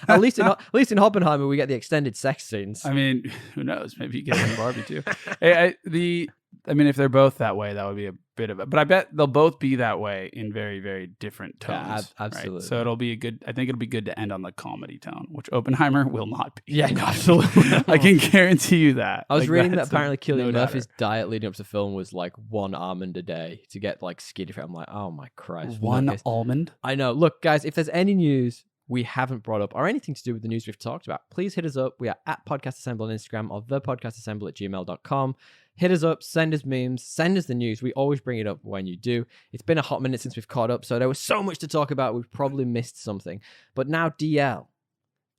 At least in Oppenheimer, we get the extended sex scenes. I mean, who knows? Maybe you get it in Barbie too. If they're both that way, that would be bit of it, but I bet they'll both be that way in very, very different tones. Yeah, absolutely. Right? So it'll be I think it'll be good to end on the comedy tone, which Oppenheimer will not be. Yeah, no, absolutely. I can guarantee you that. I was reading that apparently Cillian Murphy's diet leading up to the film was like 1 almond a day to get like skinny fat. I'm like, oh my Christ. 1 almond? I know. Look, guys, if there's any news we haven't brought up or anything to do with the news we've talked about, please hit us up. We are at Podcast Assemble on Instagram or thepodcastassemble@gmail.com. Hit us up, send us memes, send us the news. We always bring it up when you do. It's been a hot minute since we've caught up, so there was so much to talk about. We've probably missed something. But now, DL,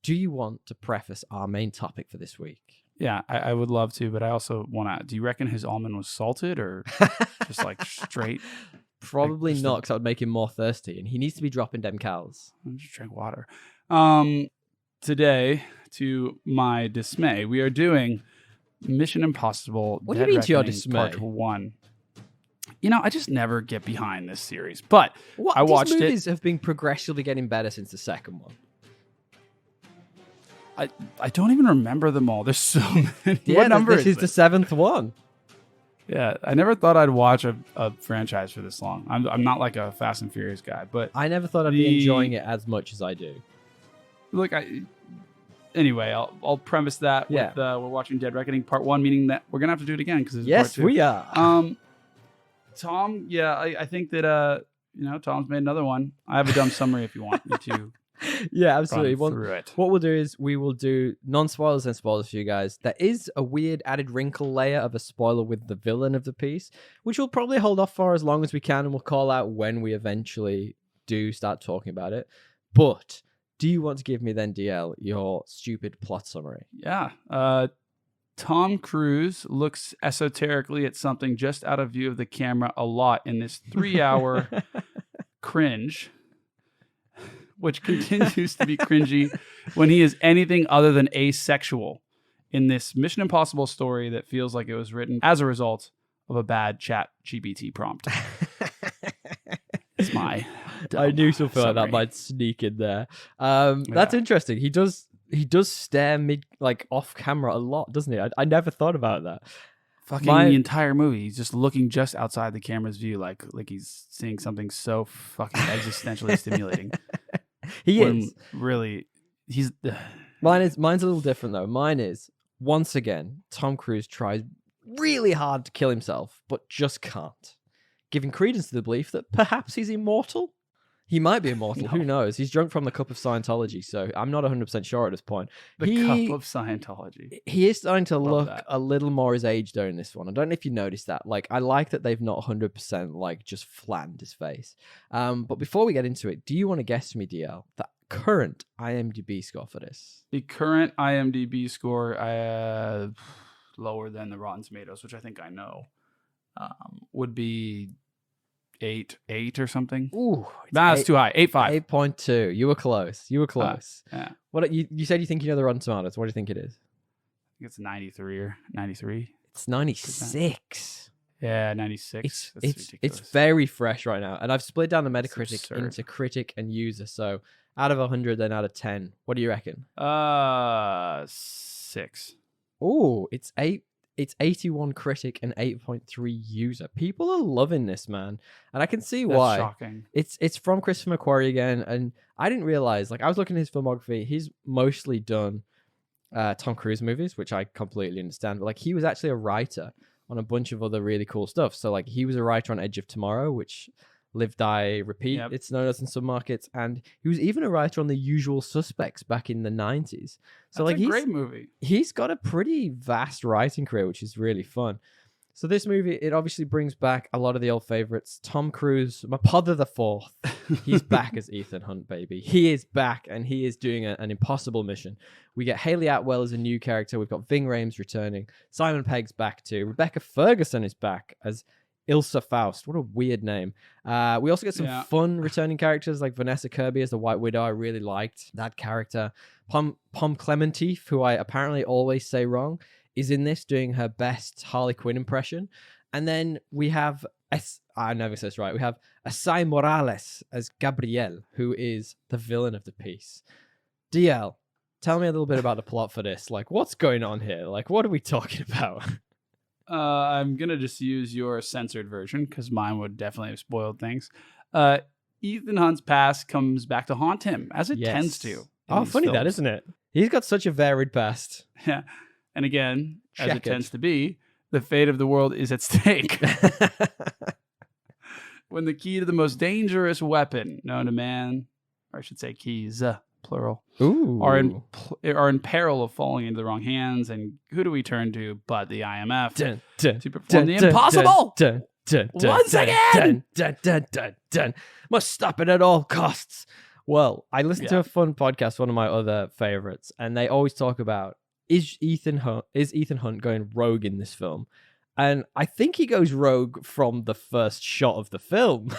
do you want to preface our main topic for this week? Yeah, I would love to, but I also want to. Do you reckon his almond was salted or just like straight? Probably not, because that would make him more thirsty, and he needs to be dropping them cows. I'll just drink water. Today, to my dismay, we are doing Mission Impossible. What do you mean to your dismay? Part 1. You know, I just never get behind this series, but I watched it. These movies have been progressively getting better since the second one. I don't even remember them all. There's so many. Yeah, what number this is the 7th one. Yeah, I never thought I'd watch a franchise for this long. I'm not like a Fast and Furious guy, but I never thought I'd be enjoying it as much as I do. Look, anyway, I'll premise that with we're watching Dead Reckoning Part 1, meaning that we're gonna have to do it again because yes, part 2. We are. Tom, I think that Tom's made another one. I have a dumb summary if you want me to. Yeah, absolutely. What we'll do is we will do non-spoilers and spoilers for you guys. There is a weird added wrinkle layer of a spoiler with the villain of the piece, which we'll probably hold off for as long as we can, and we'll call out when we eventually do start talking about it. But do you want to give me then, DL, your stupid plot summary? Yeah. Tom Cruise looks esoterically at something just out of view of the camera a lot in this 3-hour cringe, which continues to be cringy when he is anything other than asexual in this Mission Impossible story that feels like it was written as a result of a bad ChatGPT prompt. It's my I knew something like that might sneak in there. That's interesting. He does stare off camera a lot, doesn't he? I never thought about that. The entire movie, he's just looking just outside the camera's view, like he's seeing something so fucking existentially stimulating. He is really. He's mine's a little different though. Mine is once again Tom Cruise tries really hard to kill himself, but just can't, giving credence to the belief that perhaps he's immortal. He might be immortal. No. Who knows? He's drunk from the cup of Scientology, so I'm not 100% sure at this point. Cup of Scientology. He is starting to look a little more his age during this one. I don't know if you noticed that. I like that they've not 100% just flattened his face. But before we get into it, do you want to guess to me, DL, the current IMDb score for this? The current IMDb score, lower than the Rotten Tomatoes, which I think I know, would be 8 or something. Ooh, it's too high. 8.5. 8.2. You were close. Yeah. What you said? You think you know the Rotten Tomatoes? What do you think it is? I think it's 93 or 93. It's 96. Yeah, 96. It's very fresh right now, and I've split down the Metacritic into critic and user. So out of 100, then out of 10, what do you reckon? 6. Oh, it's 8. It's 81 critic and 8.3 user. People are loving this, man. And I can see why. That's shocking. It's from Christopher McQuarrie again. And I didn't realize, I was looking at his filmography. He's mostly done Tom Cruise movies, which I completely understand. But he was actually a writer on a bunch of other really cool stuff. So he was a writer on Edge of Tomorrow, which Live, Die, Repeat, it's known as in some markets. And he was even a writer on The Usual Suspects back in the 90s. So That's a great movie. He's got a pretty vast writing career, which is really fun. So this movie, it obviously brings back a lot of the old favorites. Tom Cruise, my Pother the Fourth, he's back as Ethan Hunt, baby. He is back, and he is doing an impossible mission. We get Haley Atwell as a new character. We've got Ving Rhames returning. Simon Pegg's back too. Rebecca Ferguson is back as Ilsa Faust. What a weird name. We also get some fun returning characters like Vanessa Kirby as the White Widow. I really liked that character. Pom Clementif, who I apparently always say wrong, is in this doing her best Harley Quinn impression. And then we have, I never say this right, we have Asai Morales as Gabrielle, who is the villain of the piece. DL, tell me a little bit about the plot for this. What's going on here? What are we talking about? I'm gonna just use your censored version because mine would definitely have spoiled things. Ethan Hunt's past comes back to haunt him, as it tends to. Oh, funny that, isn't it? He's got such a varied past. Yeah, and again, as it tends to be, the fate of the world is at stake. When the key to the most dangerous weapon known to man, or I should say keys, plural, are in peril of falling into the wrong hands, and who do we turn to but the IMF to perform the impossible once again? Must stop it at all costs. Well, I listened to a fun podcast, one of my other favorites, and they always talk about is Ethan Hunt going rogue in this film? And I think he goes rogue from the first shot of the film.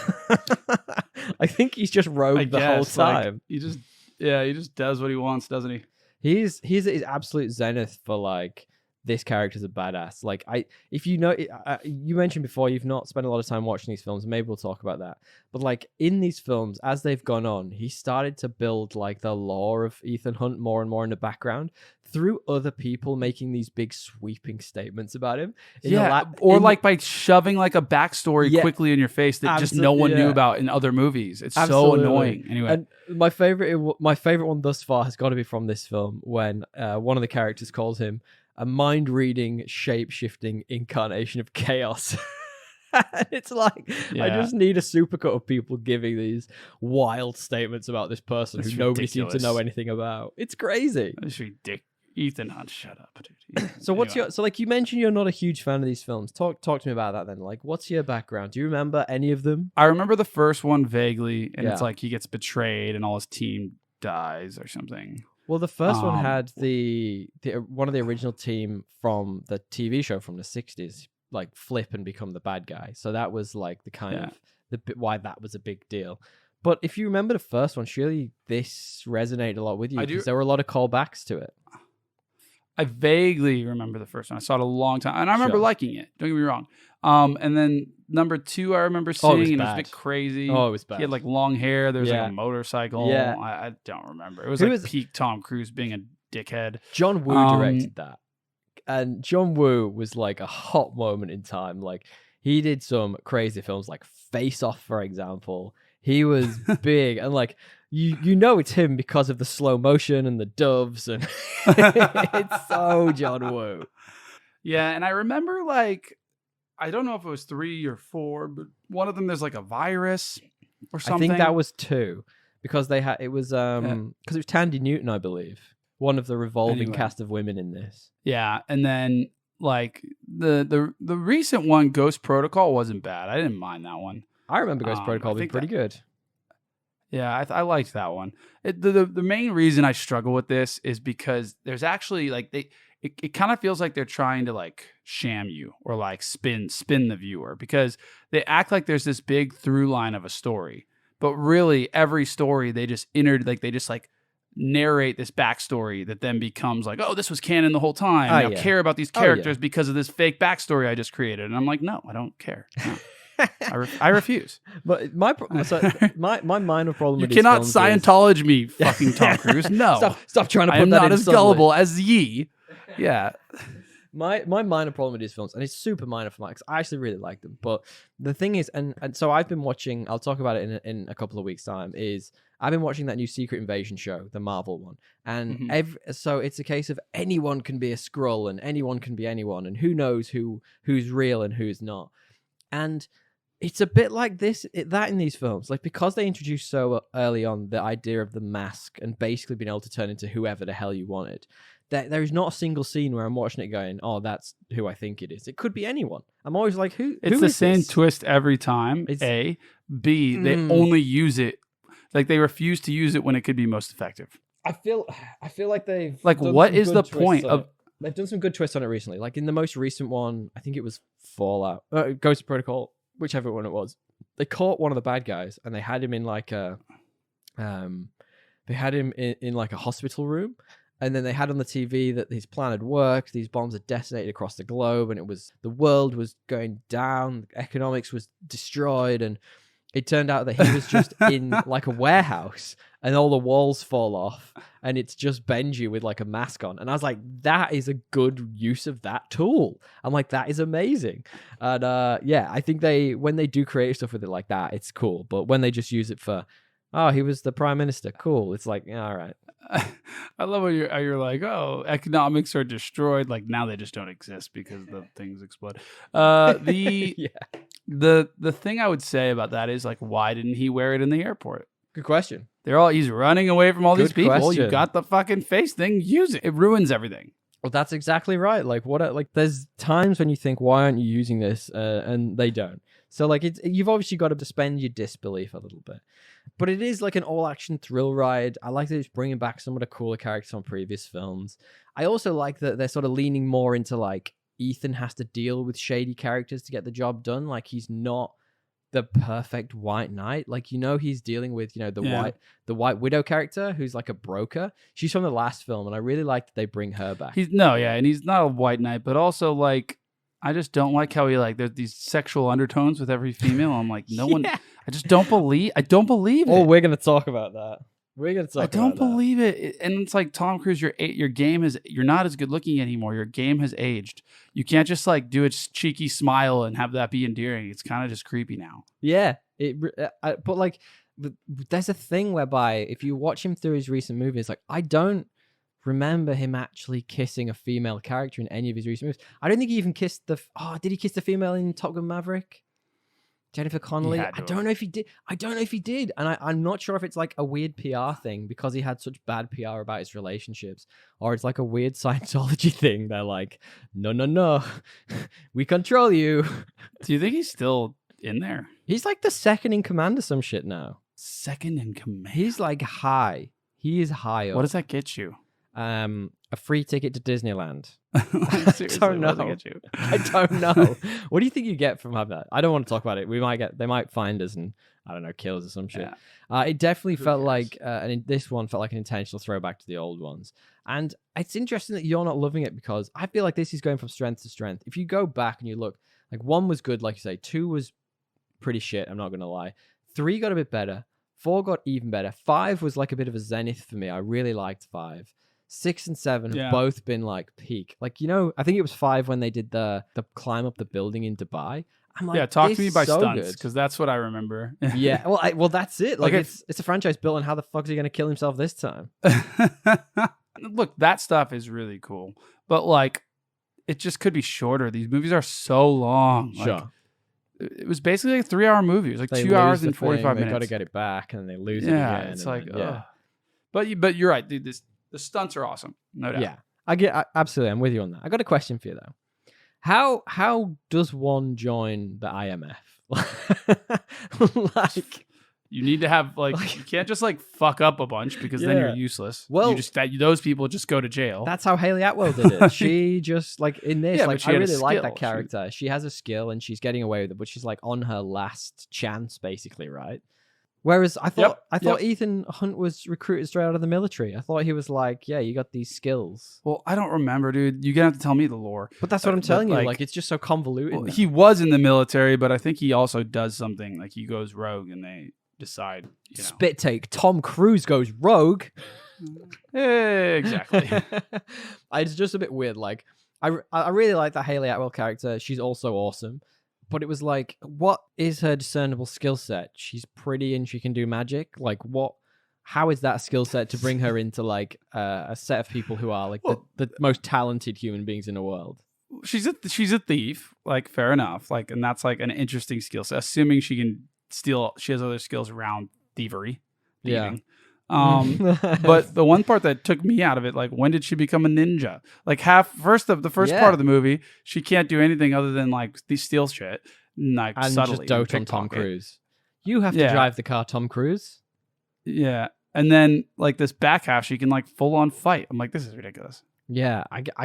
I think he's just rogue the whole time. Like, he just does what he wants, doesn't he? He's at his absolute zenith for like this character's a badass. Like if you know, you mentioned before you've not spent a lot of time watching these films, and maybe we'll talk about that. But like in these films, as they've gone on, he started to build like the lore of Ethan Hunt more and more in the background through other people making these big sweeping statements about him. Like by shoving like a backstory quickly in your face that just no one knew about in other movies. It's so annoying. Anyway, and my favorite one thus far has got to be from this film when one of the characters calls him a mind-reading, shape-shifting incarnation of chaos. And it's like, I just need a supercut of people giving these wild statements about this person who nobody seems to know anything about. It's crazy. It's ridiculous. Ethan Hunt, shut up, dude. So what's your, like you mentioned you're not a huge fan of these films. Talk to me about that then. Like, what's your background? Do you remember any of them? I remember the first one vaguely, and it's like he gets betrayed and all his team dies or something. Well, the first one had the one of the original team from the TV show from the 60s, like flip and become the bad guy. So that was like the kind of why that was a big deal. But if you remember the first one, surely this resonated a lot with you because there were a lot of callbacks to it. I vaguely remember the first one. I saw it a long time, and I remember liking it. Don't get me wrong. And then number 2, I remember seeing, and it was a bit crazy. Oh, it was bad. He had like long hair. There was like a motorcycle. Yeah. I don't remember. It was like peak Tom Cruise being a dickhead. John Woo directed that. And John Woo was like a hot moment in time. Like he did some crazy films like Face Off, for example. He was big and like you know it's him because of the slow motion and the doves and it's so John Woo. Yeah, and I remember like I don't know if it was 3 or 4, but one of them there's like a virus or something. I think that was 2 because it was because it was Tandy Newton, I believe. One of the revolving cast of women in this. Yeah, and then like the recent one, Ghost Protocol, wasn't bad. I didn't mind that one. I remember Ghost Protocol being pretty good. Yeah, I liked that one. The main reason I struggle with this is because there's actually like it kind of feels like they're trying to like sham you or like spin the viewer because they act like there's this big through line of a story, but really every story they just narrate this backstory that then becomes like, oh, this was canon the whole time. I care about these characters because of this fake backstory I just created, and I'm like, no, I don't care. No. I refuse. But my minor problem with you cannot Scientology me, fucking Tom Cruise. No, stop trying to put I am that not in as gullible as ye. Yeah. My minor problem with these films, and it's super minor for me because I actually really like them. But the thing is, and so I've been watching. I'll talk about it in a couple of weeks' time. I've been watching that new Secret Invasion show, the Marvel one, and so it's a case of anyone can be a Skrull and anyone can be anyone, and who knows who's real and who's not, and it's a bit like that in these films, like because they introduced so early on the idea of the mask and basically being able to turn into whoever the hell you wanted. There is not a single scene where I'm watching it going, oh, that's who I think it is. It could be anyone. I'm always like, who? It's the same twist every time. A, B, they only use it. Like they refuse to use it when it could be most effective. I feel like they've like what is the point of? They've done some good twists on it recently. Like in the most recent one, I think it was Fallout, Ghost Protocol, whichever one it was. They caught one of the bad guys and they had him in like a, in like a hospital room. And then they had on the TV that his plan had worked. These bombs had detonated across the globe, and the world was going down. Economics was destroyed, and it turned out that he was just in like a warehouse and all the walls fall off and it's just Benji with like a mask on. And I was like, that is a good use of that tool. I'm like, that is amazing. And yeah, I think when they do creative stuff with it like that, it's cool. But when they just use it for, oh, he was the prime minister, cool. It's like, yeah, all right. I love how you're like, oh, economics are destroyed. Like now they just don't exist because the things explode. Yeah. The thing I would say about that is like, why didn't he wear it in the airport? Good question. He's running away from all these people. Question. You got the fucking face thing. Use it. It ruins everything. Well, that's exactly right. Like there's times when you think, why aren't you using this? And they don't. So like you've obviously got to suspend your disbelief a little bit. But it is like an all-action thrill ride. I like that it's bringing back some of the cooler characters from previous films. I also like that they're sort of leaning more into like Ethan has to deal with shady characters to get the job done. Like he's not the perfect white knight. Like, he's dealing with, the white widow character who's like a broker. She's from the last film, and I really like that they bring her back. And he's not a white knight, but also like I just don't like how he like there's these sexual undertones with every female. I'm like, one. I just don't believe. I don't believe it. Oh, we're gonna talk about that. I don't believe it. And it's like, Tom Cruise, your game is, you're not as good looking anymore. Your game has aged. You can't just like do a cheeky smile and have that be endearing. It's kind of just creepy now. Yeah, but like, there's a thing whereby if you watch him through his recent movies, like I don't remember him actually kissing a female character in any of his recent movies. I don't think he even kissed did he kiss the female in Top Gun Maverick? Jennifer Connelly. I don't know if he did. And I'm not sure if it's like a weird PR thing because he had such bad PR about his relationships, or it's like a weird Scientology thing. They're like, no, we control you. Do you think he's still in there? He's like the second in command of some shit now. Second in command? He's like high. He is high up. What does that get you? A free ticket to Disneyland. Seriously, I don't know. What does that get you? I don't know. What do you think you get from having that? I don't want to talk about it. They might find us and I don't know, kill us or some shit. Yeah. It definitely felt like, and this one felt like an intentional throwback to the old ones. And it's interesting that you're not loving it because I feel like this is going from strength to strength. If you go back and you look, like 1 was good, like you say, 2 was pretty shit. I'm not gonna lie. 3 got a bit better. 4 got even better. 5 was like a bit of a zenith for me. I really liked 5. 6 and 7 have both been like peak. Like, I think it was 5 when they did the climb up the building in Dubai. I'm like, talk to me by stunts because that's what I remember. Yeah, well, that's it. Like it's a franchise built on how the fuck is he going to kill himself this time? Look, that stuff is really cool, but like, it just could be shorter. These movies are so long. Sure. Like, it was basically like a 3-hour movie. It was like 2 hours and 45 minutes. They got to get it back, and they lose it again. It's like, But you're right, dude. The stunts are awesome, no doubt. Yeah, absolutely. I'm with you on that. I got a question for you though. How does one join the IMF? Like, you need to have like you can't just like fuck up a bunch because then you're useless. Well, those people just go to jail. That's how Haley Atwell did it. She just like in this, like I really like that character. She has a skill and she's getting away with it, but she's like on her last chance, basically, right? Whereas I thought Ethan Hunt was recruited straight out of the military. I thought he was like, yeah, you got these skills. Well, I don't remember, dude. You're gonna have to tell me the lore. But that's what I'm telling you. Like, it's just so convoluted. Well, he was in the military, but I think he also does something like he goes rogue, and they decide. Spit take. Tom Cruise goes rogue. Exactly. It's just a bit weird. Like, I really like that Haley Atwell character. She's also awesome. But it was like, what is her discernible skill set? She's pretty and she can do magic. Like, how is that skill set to bring her into like a set of people who are like the most talented human beings in the world? She's a thief, like, fair enough. Like, and that's like an interesting skill set, assuming she can steal. She has other skills around thieving. Yeah. But the one part that took me out of it, like, when did she become a ninja? Like, the first part of the movie, she can't do anything other than like steal shit, like, and subtly just dote on Tom Cruise. You have to drive the car, Tom Cruise. Yeah, and then like this back half, she can like full on fight. I'm like, this is ridiculous. Yeah, I get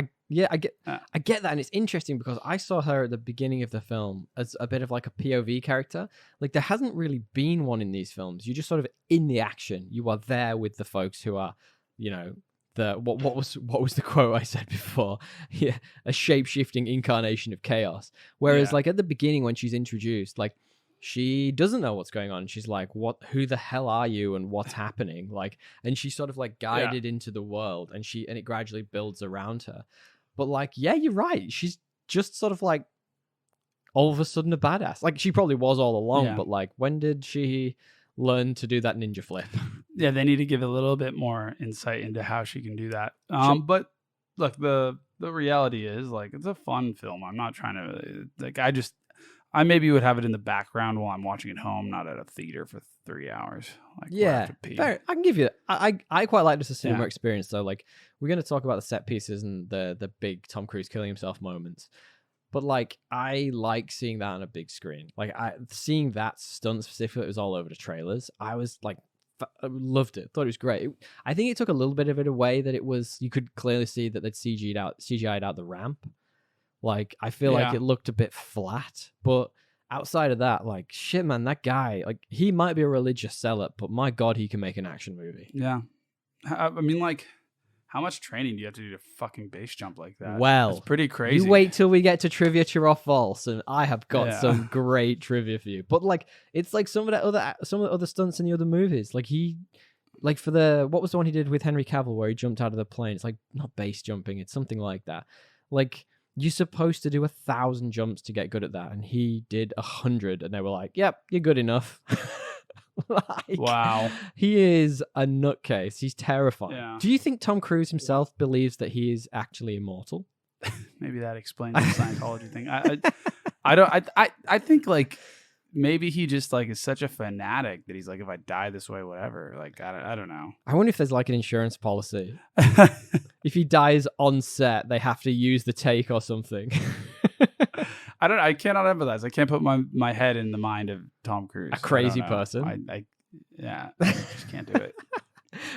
that, and it's interesting because I saw her at the beginning of the film as a bit of like a POV character. Like, there hasn't really been one in these films. You're just sort of in the action. You are there with the folks who are, what was the quote I said before? Yeah, a shape-shifting incarnation of chaos. Whereas like at the beginning when she's introduced, like she doesn't know what's going on. She's like, who the hell are you and what's happening? Like, and she's sort of like guided into the world, and it gradually builds around her. But like, yeah, you're right. She's just sort of like all of a sudden a badass. Like, she probably was all along, but like, when did she learn to do that ninja flip? Yeah, they need to give a little bit more insight into how she can do that. But look, the reality is, like, it's a fun film. I'm not trying to, like, I maybe would have it in the background while I'm watching at home, not at a theater for 3 hours. Like, yeah, fair. I can give you that. I quite like this cinema experience, though. Like, we're going to talk about the set pieces and the big Tom Cruise killing himself moments. But like, I like seeing that on a big screen. Like, seeing that stunt specifically, it was all over the trailers. I was like, I loved it. Thought it was great. I think it took a little bit of it away that it was. You could clearly see that they'd CGI'd out the ramp. Like, I feel like it looked a bit flat. But outside of that, like, shit, man, that guy, like, he might be a religious zealot, but my God, he can make an action movie. Yeah, I mean, like, how much training do you have to do to fucking base jump like that? Well, it's pretty crazy. You wait till we get to trivia true or false, and I have got some great trivia for you. But like, it's like some of the other stunts in the other movies. Like, what was the one he did with Henry Cavill where he jumped out of the plane? It's like not base jumping, it's something like that. Like, you're supposed to do 1,000 jumps to get good at that, and he did 100, and they were like, "Yep, you're good enough." Like, wow, he is a nutcase. He's terrifying. Yeah. Do you think Tom Cruise himself believes that he is actually immortal? Maybe that explains the Scientology thing. I don't. I think like maybe he just like is such a fanatic that he's like, if I die this way, whatever. Like, I don't know. I wonder if there's like an insurance policy. If he dies on set, they have to use the take or something. I cannot empathize. I can't put my head in the mind of Tom Cruise. A crazy person. I just can't do it.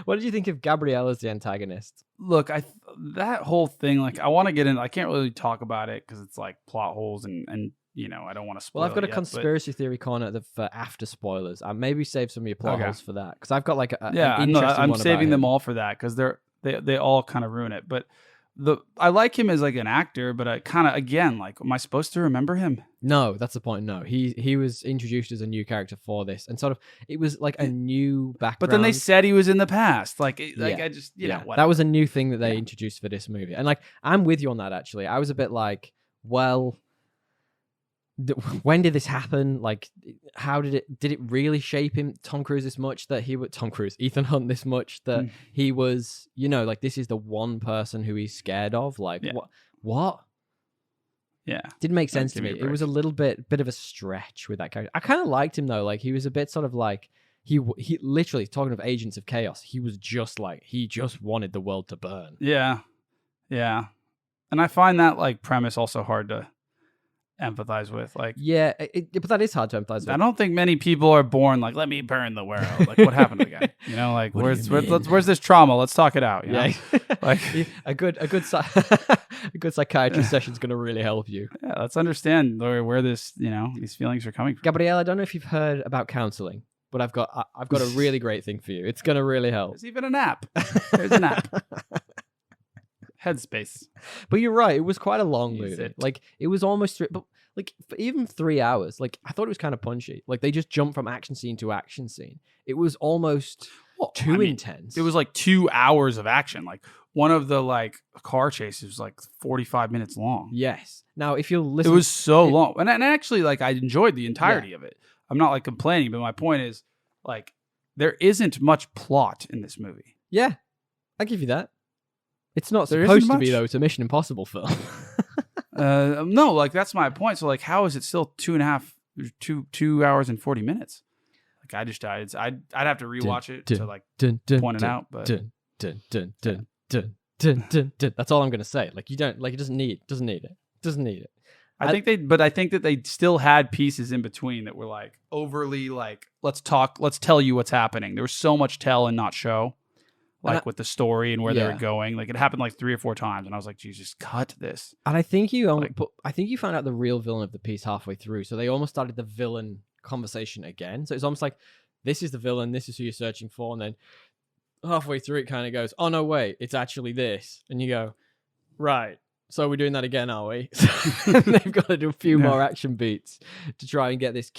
What did you think of Gabrielle as the antagonist? Look, that whole thing, like, I want to get in. I can't really talk about it because it's like plot holes and you know, I don't want to spoil. Well, I've got a conspiracy theory corner for after spoilers. Maybe save some of your plot holes for that, because I've got like I'm saving them all for that because they all kind of ruin it. But I like him as like an actor, but I kind of, again, like, am I supposed to remember him? No, that's the point. No, he was introduced as a new character for this, and sort of it was like a new background. But then they said he was in I just know whatever. That was a new thing that they introduced for this movie, and like, I'm with you on that. Actually, I was a bit like, well, when did this happen? Like, how did it really shape him, Ethan Hunt, this much that he was, you know, like, this is the one person who he's scared of? Like, what? Yeah. Didn't make sense to me. It was a little bit of a stretch with that character. I kind of liked him though. Like, he was a bit sort of like, he literally, talking of agents of chaos, he was just like, he just wanted the world to burn. Yeah. Yeah. And I find that like premise also hard to empathize with, like, but that is hard to empathize with. I don't think many people are born like, let me burn the world. Like, what happened to the guy? You know, like, where's this trauma? Let's talk it out. You know? Like, a good psychiatry session is going to really help you. Yeah, let's understand where this, you know, these feelings are coming from. Gabrielle, I don't know if you've heard about counseling, but I've got a really great thing for you. It's going to really help. There's even an app. There's an app. Headspace. But you're right, it was quite a long movie. Like, it was almost but like, for even 3 hours, like, I thought it was kind of punchy. Like, they just jumped from action scene to action scene. It was almost too intense. It was like 2 hours of action. Like, one of the like car chases was like 45 minutes long. Yes. Now, if you'll listen, it was so long, and actually, like, I enjoyed the entirety of it. I'm not like complaining, but my point is, like, there isn't much plot in this movie. Yeah, I'll give you that. It's not supposed to be, though. It's a Mission Impossible film. No, like, that's my point. So, like, how is it still 2 hours and 40 minutes? Like, I just died. I'd have to rewatch it to like point it out. But that's all I'm gonna say. Like, you don't like, it doesn't need it. I think that they still had pieces in between that were like overly like, let's tell you what's happening. There was so much tell and not show. Like, with the story and where they were going, like, it happened like 3 or 4 times, and I was like, Jesus, cut this. And I think you found out the real villain of the piece halfway through, so they almost started the villain conversation again. So it's almost like, this is the villain, this is who you're searching for, and then halfway through it kind of goes, oh no, wait, it's actually this, and you go, right. So we're doing that again, are we? They've got to do a few more action beats to try and get this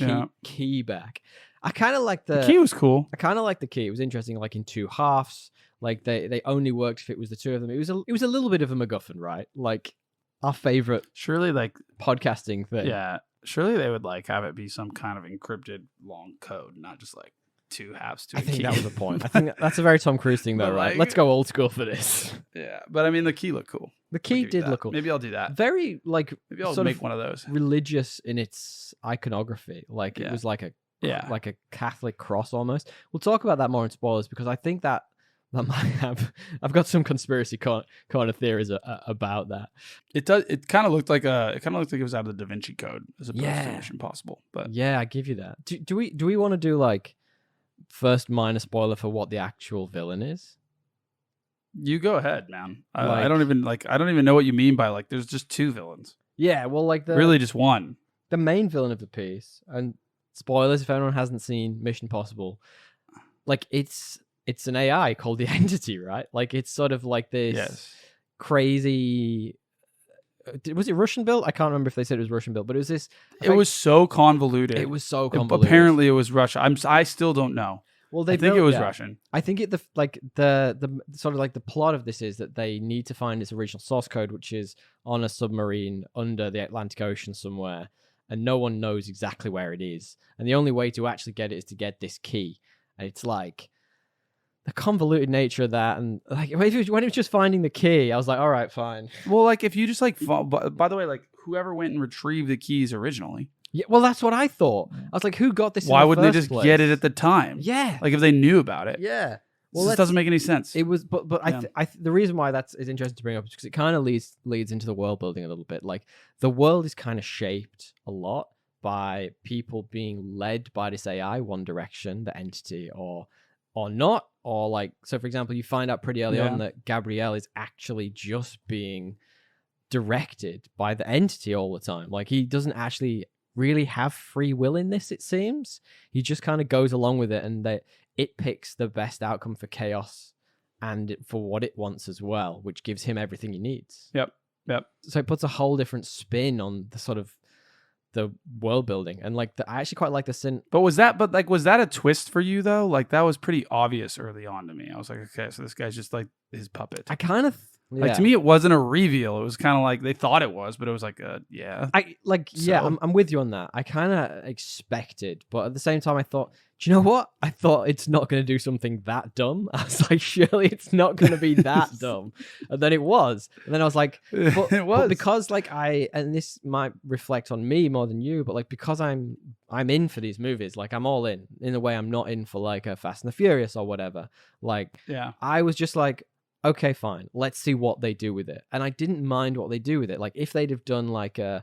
key back. I kind of like the key was cool. I kind of like the key. It was interesting, like in two halves. Like they only worked if it was the two of them. It was a little bit of a MacGuffin, right? Like our favorite, surely like podcasting thing. Yeah, surely they would like have it be some kind of encrypted long code, not just like two halves to a key. I think that was the point. I think that's a very Tom Cruise thing, though, right? Let's go old school for this. Yeah, but I mean, the key looked cool. The key did look cool. Maybe I'll do that. Very like maybe I'll make one of those. Religious in its iconography. Like it was like a Catholic cross almost. We'll talk about that more in spoilers because I think that might have. I've got some conspiracy kind of theories about that. It does. It kind of looked like it was out of the Da Vinci Code as opposed to Mission Impossible. But yeah, I give you that. Do we want to do like first minor spoiler for what the actual villain is? You go ahead, man. I don't even know what you mean by like. There's just two villains. Yeah, well, like really just one. The main villain of the piece, and spoilers if anyone hasn't seen Mission Impossible, like it's an AI called the Entity, right? Like it's sort of like this crazy. Was it Russian built? I can't remember if they said it was Russian built, but it was this. It was so convoluted. It was so convoluted. Apparently, it was Russian. I still don't know. Well, I think it was Russian. I think the sort of like the plot of this is that they need to find its original source code, which is on a submarine under the Atlantic Ocean somewhere, and no one knows exactly where it is. And the only way to actually get it is to get this key. And it's like the convoluted nature of that, and like when it was just finding the key, I was like, all right, fine. Well, like if you just like, by the way, like whoever went and retrieved the keys originally. Yeah, well, that's what I thought. I was like, who got this? Why wouldn't they just get it at the time? Yeah, like if they knew about it. Yeah. Well, this doesn't make any sense. It was, but the reason why is interesting to bring up is because it kind of leads into the world building a little bit. Like the world is kind of shaped a lot by people being led by this AI one direction, the Entity, or not, or like so. For example, you find out pretty early on that Gabrielle is actually just being directed by the Entity all the time. Like he doesn't actually really have free will in this, it seems. He just kind of goes along with it, and it picks the best outcome for chaos and for what it wants as well, which gives him everything he needs. Yep. So it puts a whole different spin on the sort of the world building, and like I actually quite like the sin. But was that a twist for you though? Like that was pretty obvious early on to me. I was like, okay, so this guy's just like his puppet. I kind of. Like to me, it wasn't a reveal. It was kind of like they thought it was, but it was like, yeah. I'm with you on that. I kind of expected, but at the same time, I thought, do you know what? I thought it's not going to do something that dumb. I was like, surely it's not going to be that dumb. And then it was. And then I was like, but, it was. But because like and this might reflect on me more than you, but like because I'm in for these movies, like I'm all in a way I'm not in for like a Fast and the Furious or whatever. Like, I was just like, okay, fine. Let's see what they do with it. And I didn't mind what they do with it. Like if they'd have done like a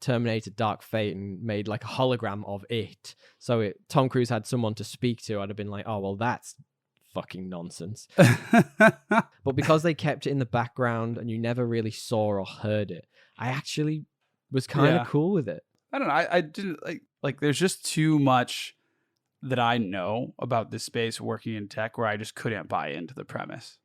Terminator Dark Fate and made like a hologram of it, so Tom Cruise had someone to speak to, I'd have been like, oh, well, that's fucking nonsense. But because they kept it in the background and you never really saw or heard it, I actually was kind of cool with it. I don't know. I didn't like there's just too much that I know about this space working in tech where I just couldn't buy into the premise.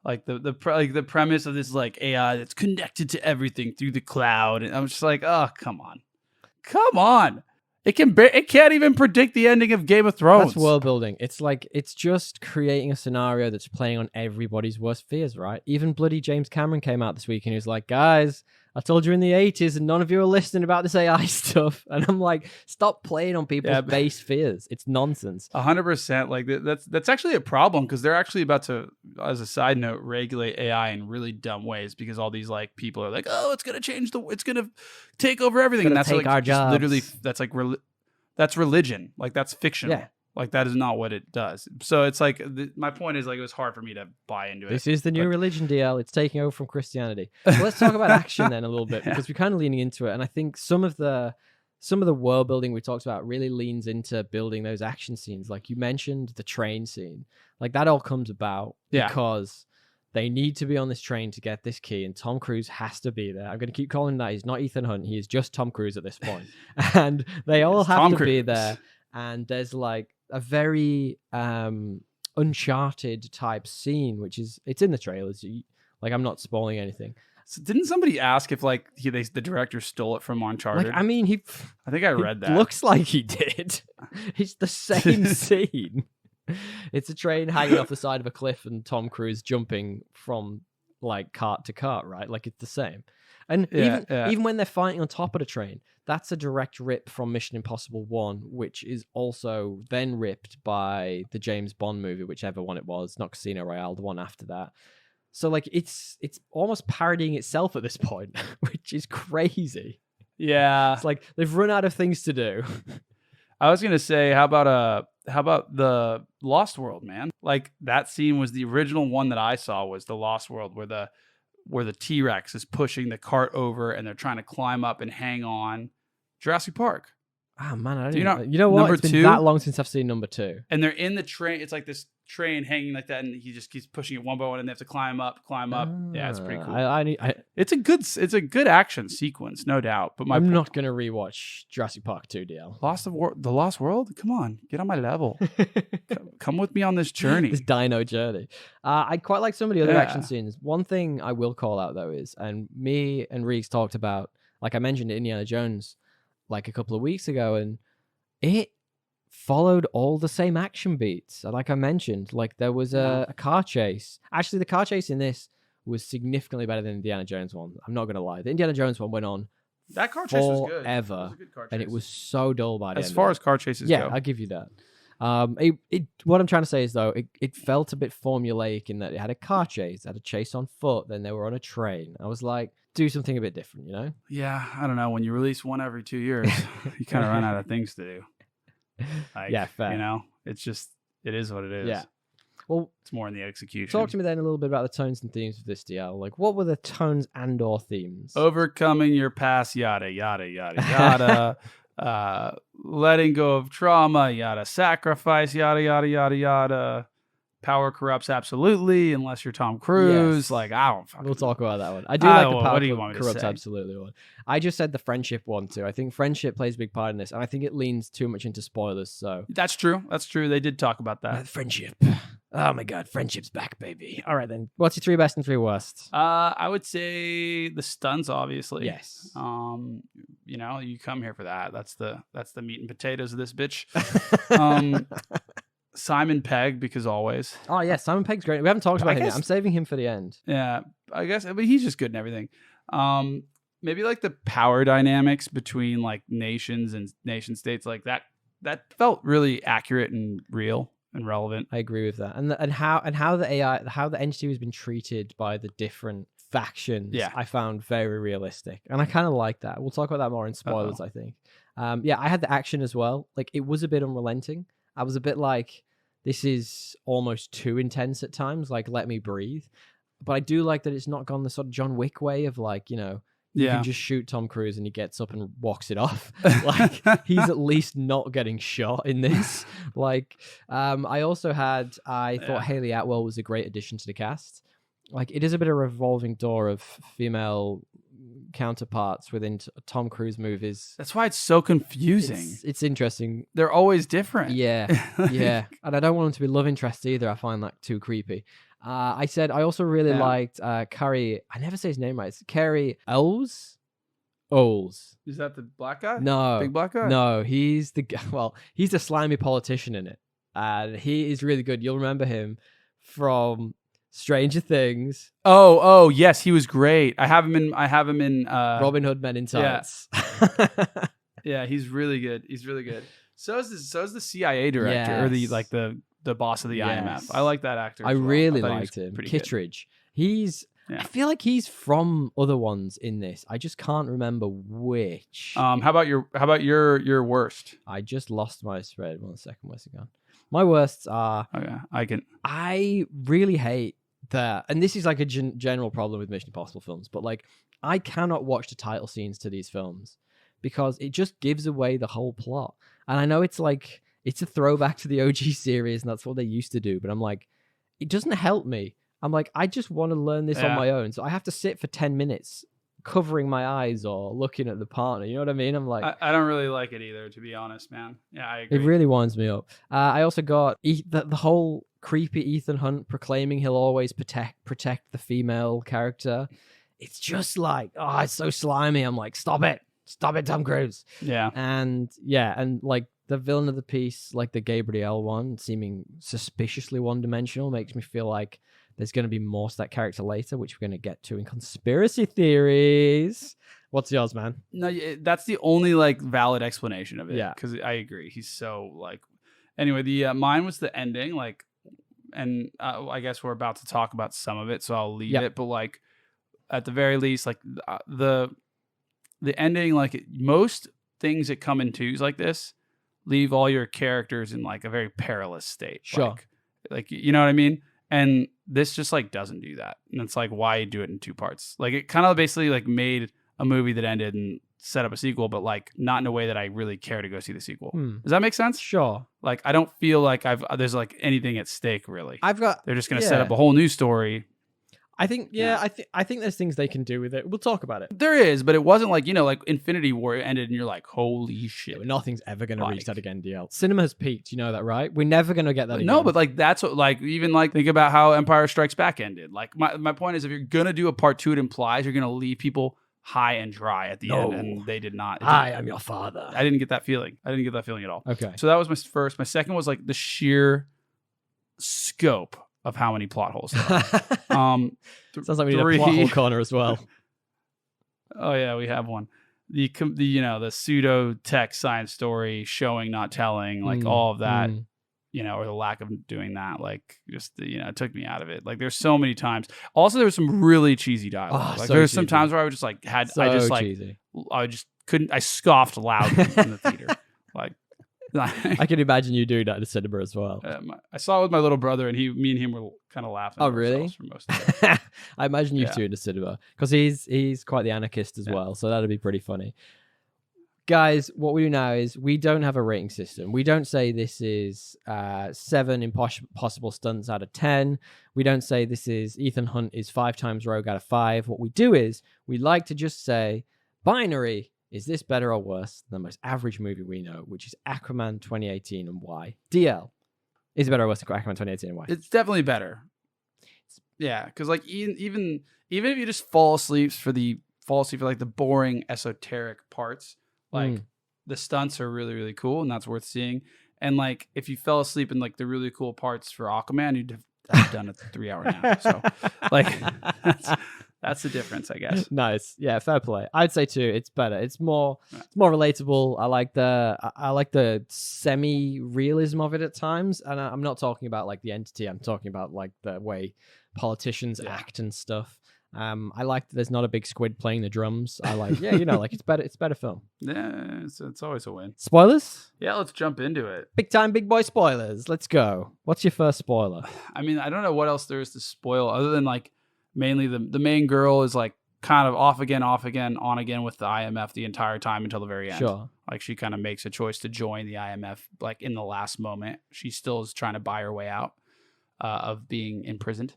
Like the premise of this like AI that's connected to everything through the cloud, and I'm just like, oh, come on. It can't even predict the ending of Game of Thrones. That's world building. It's like it's just creating a scenario that's playing on everybody's worst fears, right? Even bloody James Cameron came out this week and he was like, guys, I told you in the 80s and none of you are listening about this AI stuff. And I'm like, stop playing on people's base fears. It's nonsense. 100%. Like that's actually a problem because they're actually about to, as a side note, regulate AI in really dumb ways because all these like people are like, oh, it's going to take over everything. And that's take like our jobs. Literally, that's like, that's religion. Like that's fictional. Yeah. Like that is not what it does. So it's like my point is like it was hard for me to buy into it. This is the new religion, DL. It's taking over from Christianity. So let's talk about action then a little bit because we're kind of leaning into it, and I think some of the world building we talked about really leans into building those action scenes. Like you mentioned, the train scene, like that all comes about because they need to be on this train to get this key, and Tom Cruise has to be there. I'm going to keep calling him that. He's not Ethan Hunt. He is just Tom Cruise at this point, and they all have to be there. And there's like a very Uncharted type scene, which is it's in the trailers. Like, I'm not spoiling anything. So didn't somebody ask if like the director stole it from Uncharted? Like, I mean, I think I read that. Looks like he did. It's the same scene. It's a train hanging off the side of a cliff and Tom Cruise jumping from like cart to cart, right? Like, it's the same. And even when they're fighting on top of the train, that's a direct rip from Mission Impossible 1, which is also then ripped by the James Bond movie, whichever one it was, not Casino Royale, the one after that. So like it's almost parodying itself at this point, which is crazy. Yeah. It's like they've run out of things to do. I was gonna say, how about the Lost World, man? Like that scene was the original one that I saw was the Lost World where the T-Rex is pushing the cart over and they're trying to climb up and hang on. Jurassic Park. Oh man, I don't you know what? It's been that long since I've seen number 2. And they're in the train. It's like this train hanging like that, and he just keeps pushing it one by one, and they have to climb up. Yeah, it's pretty cool. It's a good action sequence, no doubt. But I'm not gonna rewatch Jurassic Park 2, DL. The Lost World. Come on, get on my level. Come with me on this journey. This dino journey. I quite like some of the other action scenes. One thing I will call out though is, and me and Reeks talked about, like I mentioned, Indiana Jones like a couple of weeks ago, and it followed all the same action beats. Like I mentioned, like there was a car chase. Actually, the car chase in this was significantly better than the Indiana Jones one. I'm not going to lie. The Indiana Jones one went on that car chase was good. Forever. It was a good car chase. And it was so dull by the end. As far as car chases go. Yeah, I'll give you that. What I'm trying to say is, though, it felt a bit formulaic in that it had a car chase, had a chase on foot, then they were on a train. I was like, do something a bit different, you know? Yeah, I don't know. When you release one every 2 years, you kind of run out of things to do. Like, yeah, fair. You know, it is what it is. Yeah. Well, it's more in the execution. Talk to me then a little bit about the tones and themes of this DL. Like, what were the tones and or themes? Overcoming your past, yada, yada, yada, yada. Letting go of trauma, yada. Sacrifice, yada, yada, yada, yada. Power corrupts absolutely, unless you're Tom Cruise. Yes. Like, I don't fucking... We'll talk about that one. I do like the power corrupts absolutely one. I just said the friendship one too. I think friendship plays a big part in this, and I think it leans too much into spoilers. So that's true. They did talk about that. Friendship. Oh my god, friendship's back, baby. All right then. What's your 3 best and 3 worst? I would say the stunts, obviously. Yes. You know, you come here for that. That's the meat and potatoes of this bitch. Simon Pegg, because always. Oh yeah, Simon Pegg's great. We haven't talked about him yet. I'm saving him for the end. Yeah, I guess, but he's just good in everything. Maybe like the power dynamics between like nations and nation states, like that felt really accurate and real and relevant. I agree with that. And how the AI, how the entity has been treated by the different factions, I found very realistic, and I kind of like that. We'll talk about that more in spoilers. I think. I had the action as well. Like, it was a bit unrelenting. I was a bit like, this is almost too intense at times. Like, let me breathe. But I do like that it's not gone the sort of John Wick way of like, you know, you can just shoot Tom Cruise and he gets up and walks it off. Like, he's at least not getting shot in this. Like, I thought Hayley Atwell was a great addition to the cast. Like, it is a bit of a revolving door of female counterparts within Tom Cruise movies. That's why it's so confusing. It's interesting. They're always different. Yeah, yeah. And I don't want them to be love interests either. I find that too creepy. I also really liked Carrie. I never say his name right. It's Carrie Owles. Is that the black guy? No. Big black guy? No, he's the he's a slimy politician in it. And he is really good. You'll remember him from Stranger Things. Oh, yes, he was great. I have him in Robin Hood Men in Tights. Yeah, he's really good. So is the CIA director, or the boss of the IMF. I like that actor. I really liked him. Kittredge. I feel like he's from other ones in this. I just can't remember which. How about your worst? I just lost my spread. 1 second, where's it gone? My worsts are... Okay, I really hate that, and this is like a general problem with Mission Impossible films, but like, I cannot watch the title scenes to these films because it just gives away the whole plot. And I know it's like, it's a throwback to the OG series and that's what they used to do, but I'm like, it doesn't help me. I'm like, I just want to learn this on my own, so I have to sit for 10 minutes covering my eyes or looking at the partner. You know what I mean? I'm like, I don't really like it either, to be honest, man. Yeah, I agree. It really winds me up. I also got the whole creepy Ethan Hunt proclaiming he'll always protect the female character. It's just like, oh, it's so slimy. I'm like, stop it, Tom Cruise. Yeah. And like the villain of the piece, like the Gabrielle one, seeming suspiciously one-dimensional, makes me feel like there's going to be more to that character later, which we're going to get to in conspiracy theories. What's yours, man? No, that's the only like valid explanation of it. Yeah, because I agree. He's so like. Anyway, the mine was the ending, like, and I guess we're about to talk about some of it, so I'll leave it. But like, at the very least, like the ending, like most things that come in twos like this, leave all your characters in like a very perilous state. Sure, like you know what I mean. And this just like doesn't do that. And it's like, why do it in two parts? Like it kind of basically like made a movie that ended and set up a sequel, but like not in a way that I really care to go see the sequel. Does that make sense? Sure. Like I don't feel like there's like anything at stake really. They're just going to set up a whole new story. I think, I think there's things they can do with it. We'll talk about it. There is, but it wasn't like, like Infinity War ended and you're like, holy shit. Yeah, nothing's ever going to reach that again, DL. Cinema has peaked, you know that, right? We're never going to get that again. No, but like that's what, like, even like think about how Empire Strikes Back ended. Like my point is, if you're going to do a part 2, it implies you're going to leave people high and dry at the end, and they did not. Hi, I'm your father. I didn't get that feeling. I didn't get that feeling at all. Okay. So that was my first. My second was like the sheer scope of how many plot holes there are. Sounds like we need a plot hole corner as well. Oh yeah, we have one. The the pseudo tech science story, showing not telling, like all of that, or the lack of doing that, like just it took me out of it. Like there's so many times. Also, there was some really cheesy dialogue. Like there's some times where I was just like cheesy. I just couldn't. I scoffed loudly in the theater. Like I can imagine you doing that in the cinema as well. I saw it with my little brother, and me and him were kind of laughing. Oh, really? For most of it. I imagine you two in the cinema because he's quite the anarchist as well, so that'd be pretty funny. Guys, what we do now is we don't have a rating system. We don't say this is 7 impossible stunts out of 10. We don't say this is Ethan Hunt is 5 times Rogue out of 5. What we do is we like to just say binary. Is this better or worse than the most average movie we know, which is Aquaman 2018, and why? DL, is it better or worse than Aquaman 2018 and why? It's definitely better. Yeah, because like even if you just fall asleep for like the boring esoteric parts, like the stunts are really, really cool, and that's worth seeing. And like if you fell asleep in like the really cool parts for Aquaman, you'd have done a 3-hour nap. So like that's the difference, I guess. Nice. Yeah, fair play. I'd say too, it's better. It's more relatable. I like the semi-realism of it at times. And I'm not talking about like the entity. I'm talking about like the way politicians act and stuff. I like that there's not a big squid playing the drums. I like, like it's better film. Yeah, it's always a win. Spoilers? Yeah, let's jump into it. Big time, big boy spoilers. Let's go. What's your first spoiler? I mean, I don't know what else there is to spoil other than like mainly the main girl is like kind of off again, on again with the IMF the entire time until the very end. Sure. Like she kind of makes a choice to join the IMF like in the last moment. She still is trying to buy her way out of being imprisoned.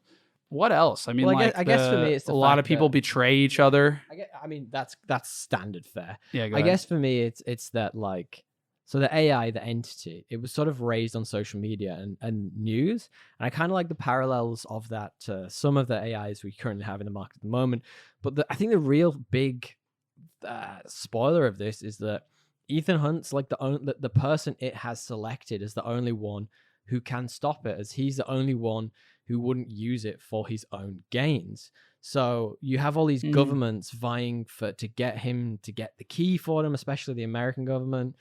What else? I mean, I guess for me, it's a lot of people betray each other. I mean, that's standard fare. Yeah, I guess for me, it's that like, so the AI, the entity, it was sort of raised on social media and news. And I kind of like the parallels of that to some of the AIs we currently have in the market at the moment. But I think the real big spoiler of this is that Ethan Hunt's like the person it has selected as the only one who can stop it, as he's the only one who wouldn't use it for his own gains. So you have all these governments vying to get him to get the key for them, especially the American government,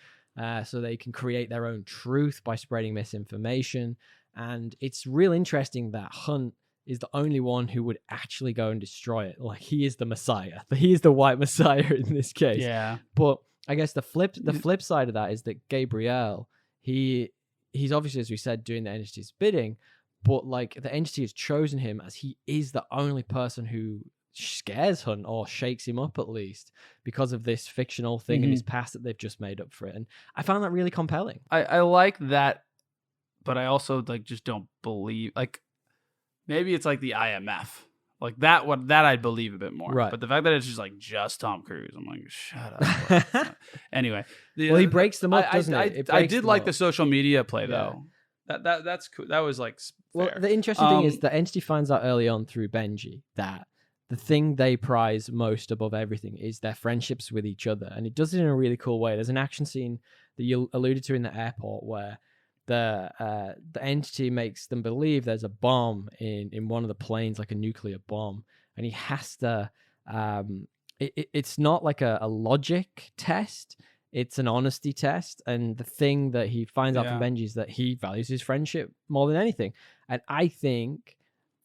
so they can create their own truth by spreading misinformation. And it's real interesting that Hunt is the only one who would actually go and destroy it. Like he is the Messiah. He is the white Messiah in this case. Yeah. But I guess the flip side of that is that Gabriel, he's obviously, as we said, doing the entity's bidding, but like the entity has chosen him as he is the only person who scares Hunt or shakes him up, at least because of this fictional thing in his past that they've just made up for it. And I found that really compelling. I like that, but I also like just don't believe, like maybe it's like the IMF, like that I'd believe a bit more. Right. But the fact that it's just Tom Cruise, I'm like, shut up. Anyway, well, he breaks them up, doesn't he? I did like the social media play though. That's cool. That was like well, fair. the interesting thing is the entity finds out early on through Benji that the thing they prize most above everything is their friendships with each other, and it does it in a really cool way. There's an action scene that you alluded to in the airport where the entity makes them believe there's a bomb in one of the planes, like a nuclear bomb, and he has to. It's not like a logic test. It's an honesty test, and the thing that he finds out from Benji is that he values his friendship more than anything, and I think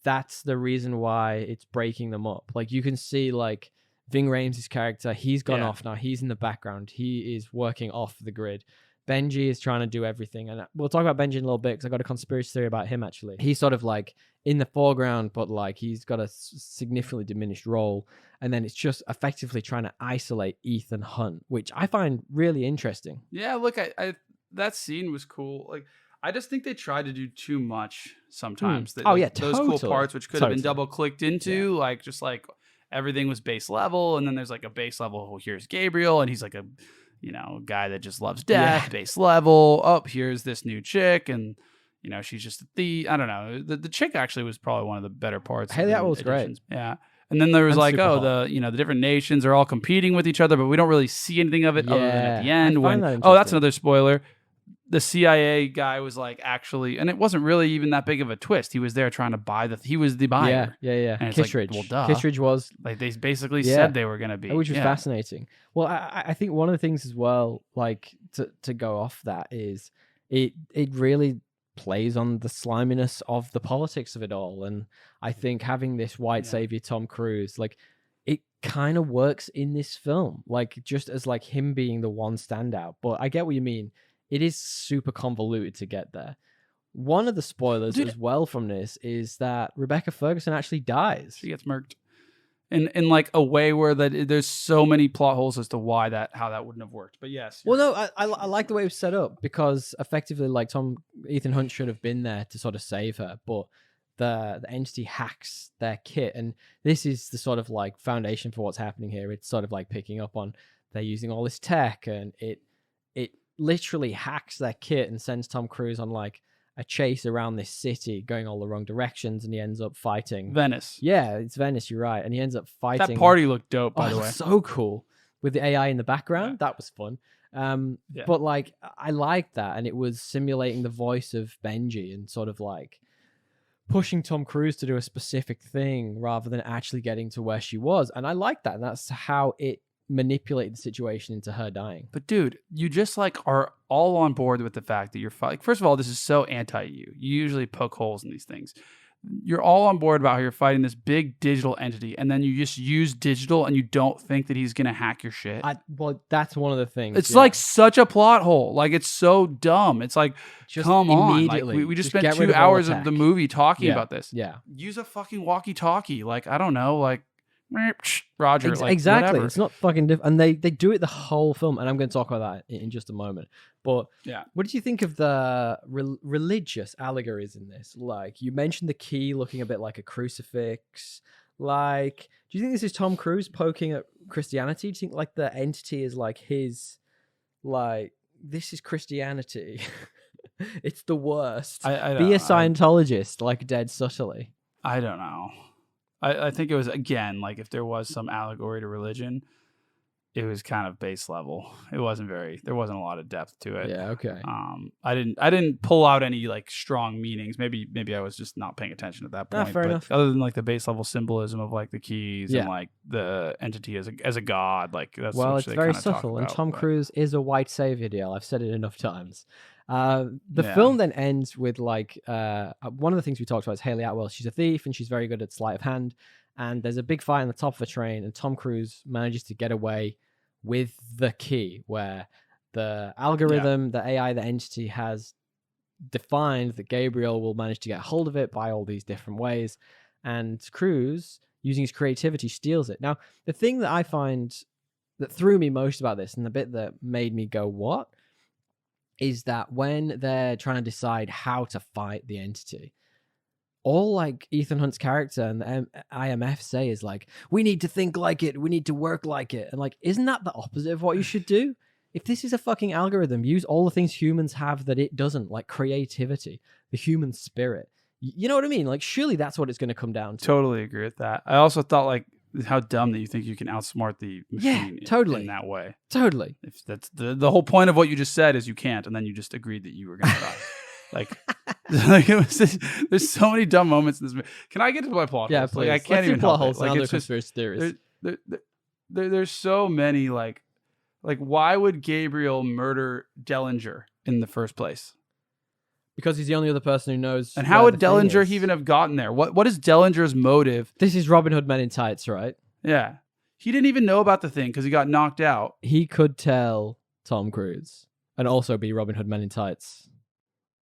that's the reason why it's breaking them up. Like you can see, like Ving Rhames' character, he's gone off now. He's in the background. He is working off the grid. Benji is trying to do everything, and we'll talk about Benji in a little bit because I got a conspiracy theory about him. Actually, he's sort of like in the foreground, but like he's got a significantly diminished role, and then it's just effectively trying to isolate Ethan Hunt, which I find really interesting. Yeah, look, I that scene was cool. Like, I just think they tried to do too much sometimes. Those cool parts which could have been double clicked into, like just like everything was base level, and then there's like a base level. Oh, here's Gabriel, and he's like a guy that just loves death. Base level. Oh, here's this new chick, and she's just a thief. I don't know. The chick actually was probably one of the better parts. Hey, that was great. Yeah. And then there was like, the different nations are all competing with each other, but we don't really see anything of it other than at the end when that's another spoiler. The CIA guy was like actually, and it wasn't really even that big of a twist. He was there trying to buy he was the buyer. Yeah. And Kittredge. Like, well, duh. Kittredge was like they basically said they were going to be, which was fascinating. Well, I think one of the things as well, like to go off that is it really plays on the sliminess of the politics of it all, and I think having this white savior Tom Cruise, like it kind of works in this film, like just as like him being the one standout. But I get what you mean. It is super convoluted to get there. One of the spoilers as well from this is that Rebecca Ferguson actually dies. She gets murked in like a way where there's so many plot holes as to how that wouldn't have worked. But yes. Well, no, I like the way it was set up because effectively, like Ethan Hunt should have been there to sort of save her, but the entity hacks their kit, and this is the sort of like foundation for what's happening here. It's sort of like picking up on they're using all this tech, and it literally hacks their kit and sends Tom Cruise on like a chase around this city going all the wrong directions, and he ends up fighting Venice. Yeah, it's Venice, you're right. And he ends up fighting. That party looked dope, by the way. So cool with the AI in the background. That was fun. But like I liked that, and it was simulating the voice of Benji and sort of like pushing Tom Cruise to do a specific thing rather than actually getting to where she was. And I like that, and that's how it manipulate the situation into her dying. But dude, you just like are all on board with the fact that you're like, first of all, this is so anti-you. You usually poke holes in these things. You're all on board about how you're fighting this big digital entity, and then you just use digital and you don't think that he's gonna hack your shit. Well, that's one of the things. It's like such a plot hole. Like it's so dumb. It's like, just come on. Like, we just spent 2 hours of the movie talking about this. Yeah. Use a fucking walkie-talkie. Like, I don't know, like Roger, like, exactly. Whatever. It's not fucking different, and they do it the whole film, and I'm going to talk about that in just a moment. But what did you think of the religious allegories in this? Like, you mentioned the key looking a bit like a crucifix. Like, do you think this is Tom Cruise poking at Christianity? Do you think like the entity is like his, like, this is Christianity? It's the worst. Be a Scientologist, like dead subtly. I don't know. I think it was, again, like if there was some allegory to religion, it was kind of base level. There wasn't a lot of depth to it. Yeah, okay. I didn't pull out any like strong meanings. Maybe I was just not paying attention at that point. Fair enough. Other than like the base level symbolism of like the keys and like the entity as a god, like that's it's very subtle. And Tom Cruise is a white savior deal. I've said it enough times. The film then ends with like one of the things we talked about is Hayley Atwell. She's a thief and she's very good at sleight of hand. And there's a big fight on the top of a train, and Tom Cruise manages to get away with the key, where the algorithm, the AI, the entity has defined that Gabriel will manage to get hold of it by all these different ways. And Cruise, using his creativity, steals it. Now, the thing that I find that threw me most about this, and the bit that made me go, what? Is that when they're trying to decide how to fight the entity, all like Ethan Hunt's character and the IMF say is like, we need to think like it, we need to work like it. And like, isn't that the opposite of what you should do? if this is a fucking algorithm, use all the things humans have that it doesn't, like creativity, the human spirit. You know what I mean? Like, surely that's what it's going to come down to. Totally agree with that. I also thought, like, how dumb that you think you can outsmart the machine in that way. Totally. If that's the whole point of what you just said is you can't, and then you just agreed that you were going to die. Like it was just, there's so many dumb moments in this movie. Can I get to my plot? Yeah, holes? please. Like, I can't even plot help holes it. Like, and it's other just conspiracy theories. there's so many like why would Gabriel murder Dellinger in the first place? Because he's the only other person who knows. And how would Dellinger even have gotten there? What is Dellinger's motive? This is Robin Hood Men in Tights, right? Yeah. He didn't even know about the thing because he got knocked out. He could tell Tom Cruise and also be Robin Hood Men in Tights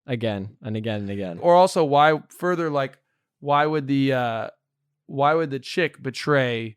again and again and again. Or also, why would the chick betray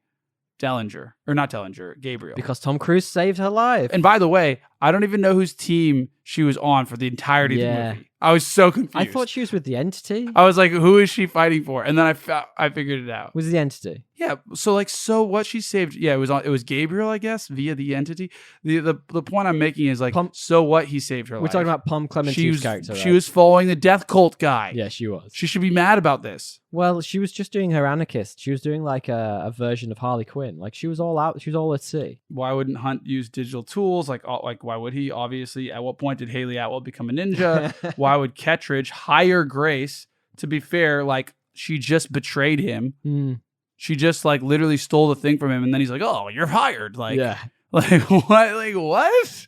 Dellinger? Or not Dellinger, Gabriel. Because Tom Cruise saved her life. And by the way, I don't even know whose team she was on for the entirety of the movie. I was so confused. I thought she was with the Entity. I was like, who is she fighting for? And then I figured it out. Was the Entity? Yeah. So what she saved? Yeah, it was Gabriel, I guess, via the Entity. The point I'm making is like, so what? He saved her life. We're talking about Pom Clementine's character. She was following the death cult guy. Yeah, she was. She should be mad about this. Well, she was just doing her anarchist. She was doing like a version of Harley Quinn. Like she was all out. She was all at sea. Why wouldn't Hunt use digital tools? Like why would he? Obviously, at what point did Haley Atwell become a ninja? Why would Kettridge hire Grace? To be fair, like she just betrayed him. Mm. She just like literally stole the thing from him, and then he's like, "Oh, you're hired." Like, yeah. Like what? Like what?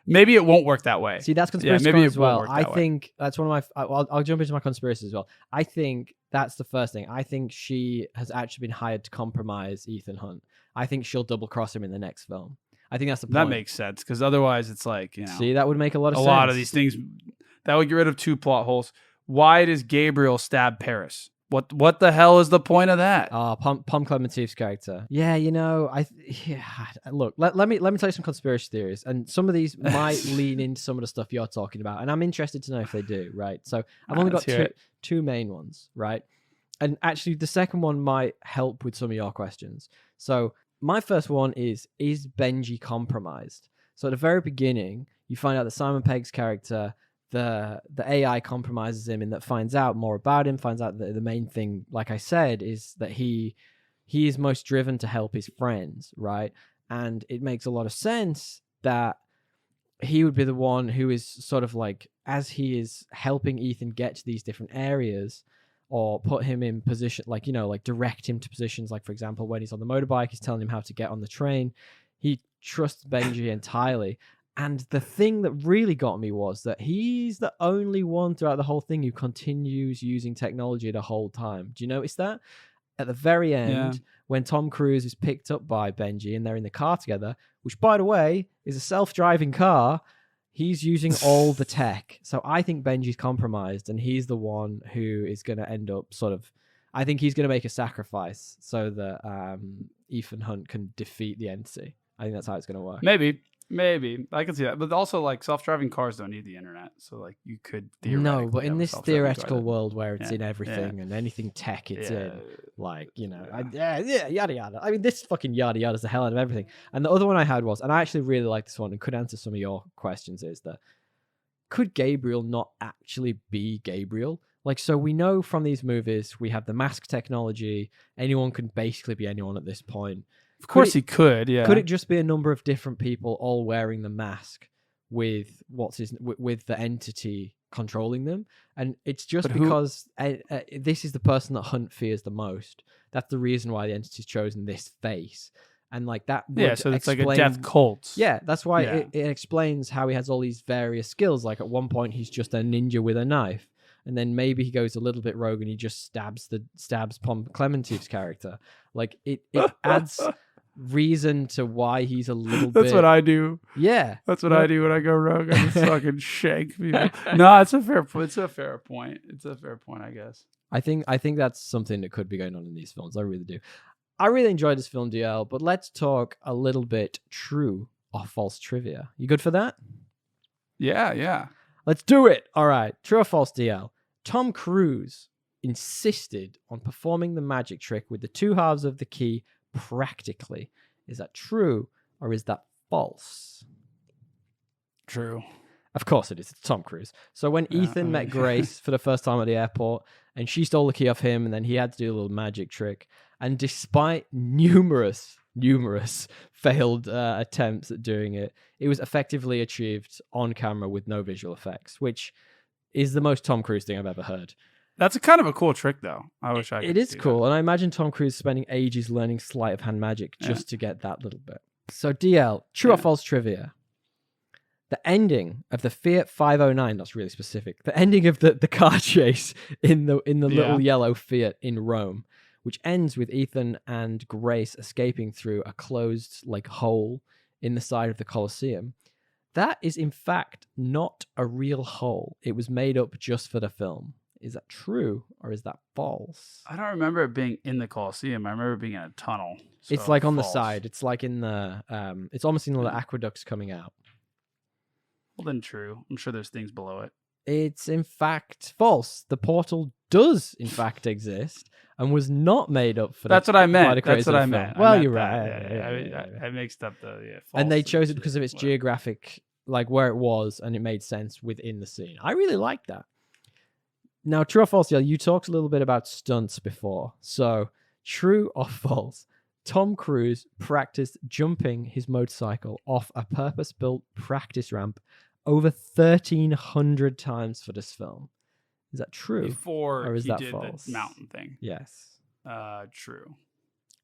Maybe it won't work that way. See, that's conspiracy as well. I think that's one of my. I'll jump into my conspiracy as well. I think that's the first thing. I think she has actually been hired to compromise Ethan Hunt. I think she'll double cross him in the next film. I think that's the point. That makes sense because otherwise it's like, you know. See, that would make a lot of sense. A lot of these things that would get rid of two plot holes. Why does Gabriel stab Paris? What the hell is the point of that? Pom Clementine's character. Yeah, you know, look, let me tell you some conspiracy theories, and some of these might lean into some of the stuff you're talking about, and I'm interested to know if they do, right? So I've only got two main ones, right? And actually the second one might help with some of your questions. So my first one is Benji compromised? So at the very beginning, you find out that Simon Pegg's character, the AI compromises him, and that finds out more about him, finds out that the main thing, like I said, is that he is most driven to help his friends, right? And it makes a lot of sense that he would be the one who is sort of like, as he is helping Ethan get to these different areas or put him in position, like, you know, like direct him to positions, like for example, when he's on the motorbike, he's telling him how to get on the train. He trusts Benji entirely. And the thing that really got me was that he's the only one throughout the whole thing who continues using technology the whole time. Do you notice that? At the very end, when Tom Cruise is picked up by Benji and they're in the car together, which, by the way, is a self-driving car, he's using all the tech. So I think Benji's compromised, and he's the one who is going to end up sort of... I think he's going to make a sacrifice so that Ethan Hunt can defeat the Entity. I think that's how it's going to work. Maybe I can see that, but also like self-driving cars don't need the internet, so like you could theoretically. No, but in this theoretical world where it's in everything and anything tech it's in, like, you know, yada yada. I mean, this fucking yada yada is the hell out of everything. And the other one I had was, and I actually really like this one and could answer some of your questions, is that could Gabriel not actually be Gabriel? Like, so we know from these movies we have the mask technology. Anyone can basically be anyone at this point. Of course he could, yeah. Could it just be a number of different people all wearing the mask with with the Entity controlling them? And it's just because this is the person that Hunt fears the most. That's the reason why the Entity's chosen this face. And like that so it's like a death cult. Yeah, that's why it explains how he has all these various skills. Like at one point he's just a ninja with a knife. And then maybe he goes a little bit rogue and he just stabs Pom Clementine's character. Like it adds reason to why he's a little bit... That's what I do. Yeah. That's what I do when I go rogue. I just fucking shank people. No, it's a fair point. It's a fair point, I guess. I think that's something that could be going on in these films. I really do. I really enjoyed this film, DL, but let's talk a little bit true or false trivia. You good for that? Yeah. Let's do it. All right. True or false, DL? Tom Cruise insisted on performing the magic trick with the two halves of the key practically. Is that true or is that false? True. Of course it is. It's Tom Cruise. So when Ethan met Grace for the first time at the airport, and she stole the key off him, and then he had to do a little magic trick, and despite numerous failed attempts at doing it, it was effectively achieved on camera with no visual effects, which is the most Tom Cruise thing I've ever heard. That's a kind of a cool trick, though. I wish I could. It is cool, and I imagine Tom Cruise spending ages learning sleight of hand magic just to get that little bit. So DL, true or false trivia? The ending of the Fiat 509, that's really specific. The ending of the car chase in the little yellow Fiat in Rome, which ends with Ethan and Grace escaping through a closed hole in the side of the Colosseum. That is in fact not a real hole. It was made up just for the film. Is that true or is that false? I don't remember it being in the Colosseum. I remember it being in a tunnel. So it's like on the side. It's like in the it's almost in the aqueducts coming out. Well, then true. I'm sure there's things below it. It's in fact false. The portal does in fact exist and was not made up for. That's what I meant. That's what I meant. Well, you're right. I mixed up the false. And they chose it because of its geographic, where it was, and it made sense within the scene. I really like that. Now, true or false, you talked a little bit about stunts before. So, true or false? Tom Cruise practiced jumping his motorcycle off a purpose-built practice ramp over 1,300 times for this film. Is that true? Before he did false? The mountain thing. Yes. True.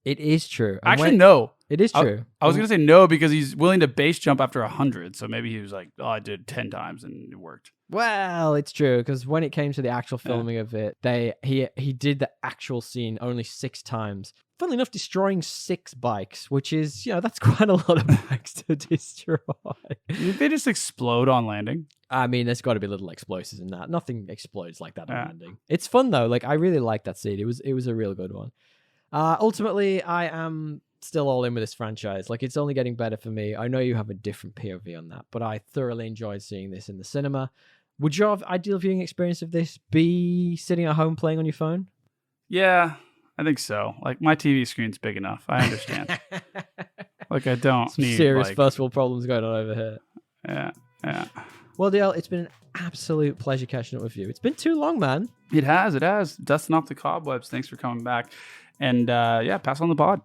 It is true. Actually, no. It is true. I was going to say no because he's willing to base jump after 100. So maybe he was like, I did 10 times and it worked. Well, it's true because when it came to the actual filming of it, he did the actual scene only 6 times. Funnily enough, destroying 6 bikes, which is, that's quite a lot of bikes to destroy. Did they just explode on landing? I mean, there's got to be little explosives in that. Nothing explodes like that on landing. It's fun though. I really like that scene. It was a real good one. Ultimately, I am still all in with this franchise. It's only getting better for me. I know you have a different POV on that, but I thoroughly enjoyed seeing this in the cinema. Would your ideal viewing experience of this be sitting at home playing on your phone? Yeah, I think so. My TV screen's big enough. I understand. I don't need serious first world problems going on over here. Yeah. Well, DL, it's been an absolute pleasure catching up with you. It's been too long, man. It has. Dusting off the cobwebs. Thanks for coming back. And pass on the pod.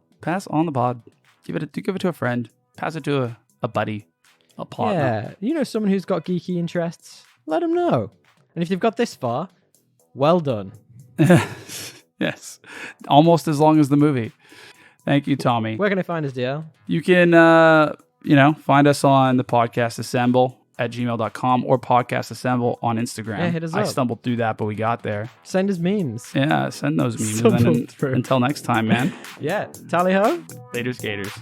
Give it to a friend. Pass it to a buddy, a partner. Yeah, someone who's got geeky interests. Let them know. And if you've got this far, well done. Yes, almost as long as the movie. Thank you, Tommy. Where can I find us, DL? You can, find us on the podcast Assemble at gmail.com or podcast Assemble on Instagram. Yeah, hit us up. I stumbled through that, but we got there. Send us memes. Yeah, send those memes. And then until next time, man. Yeah, tally ho. Later, skaters.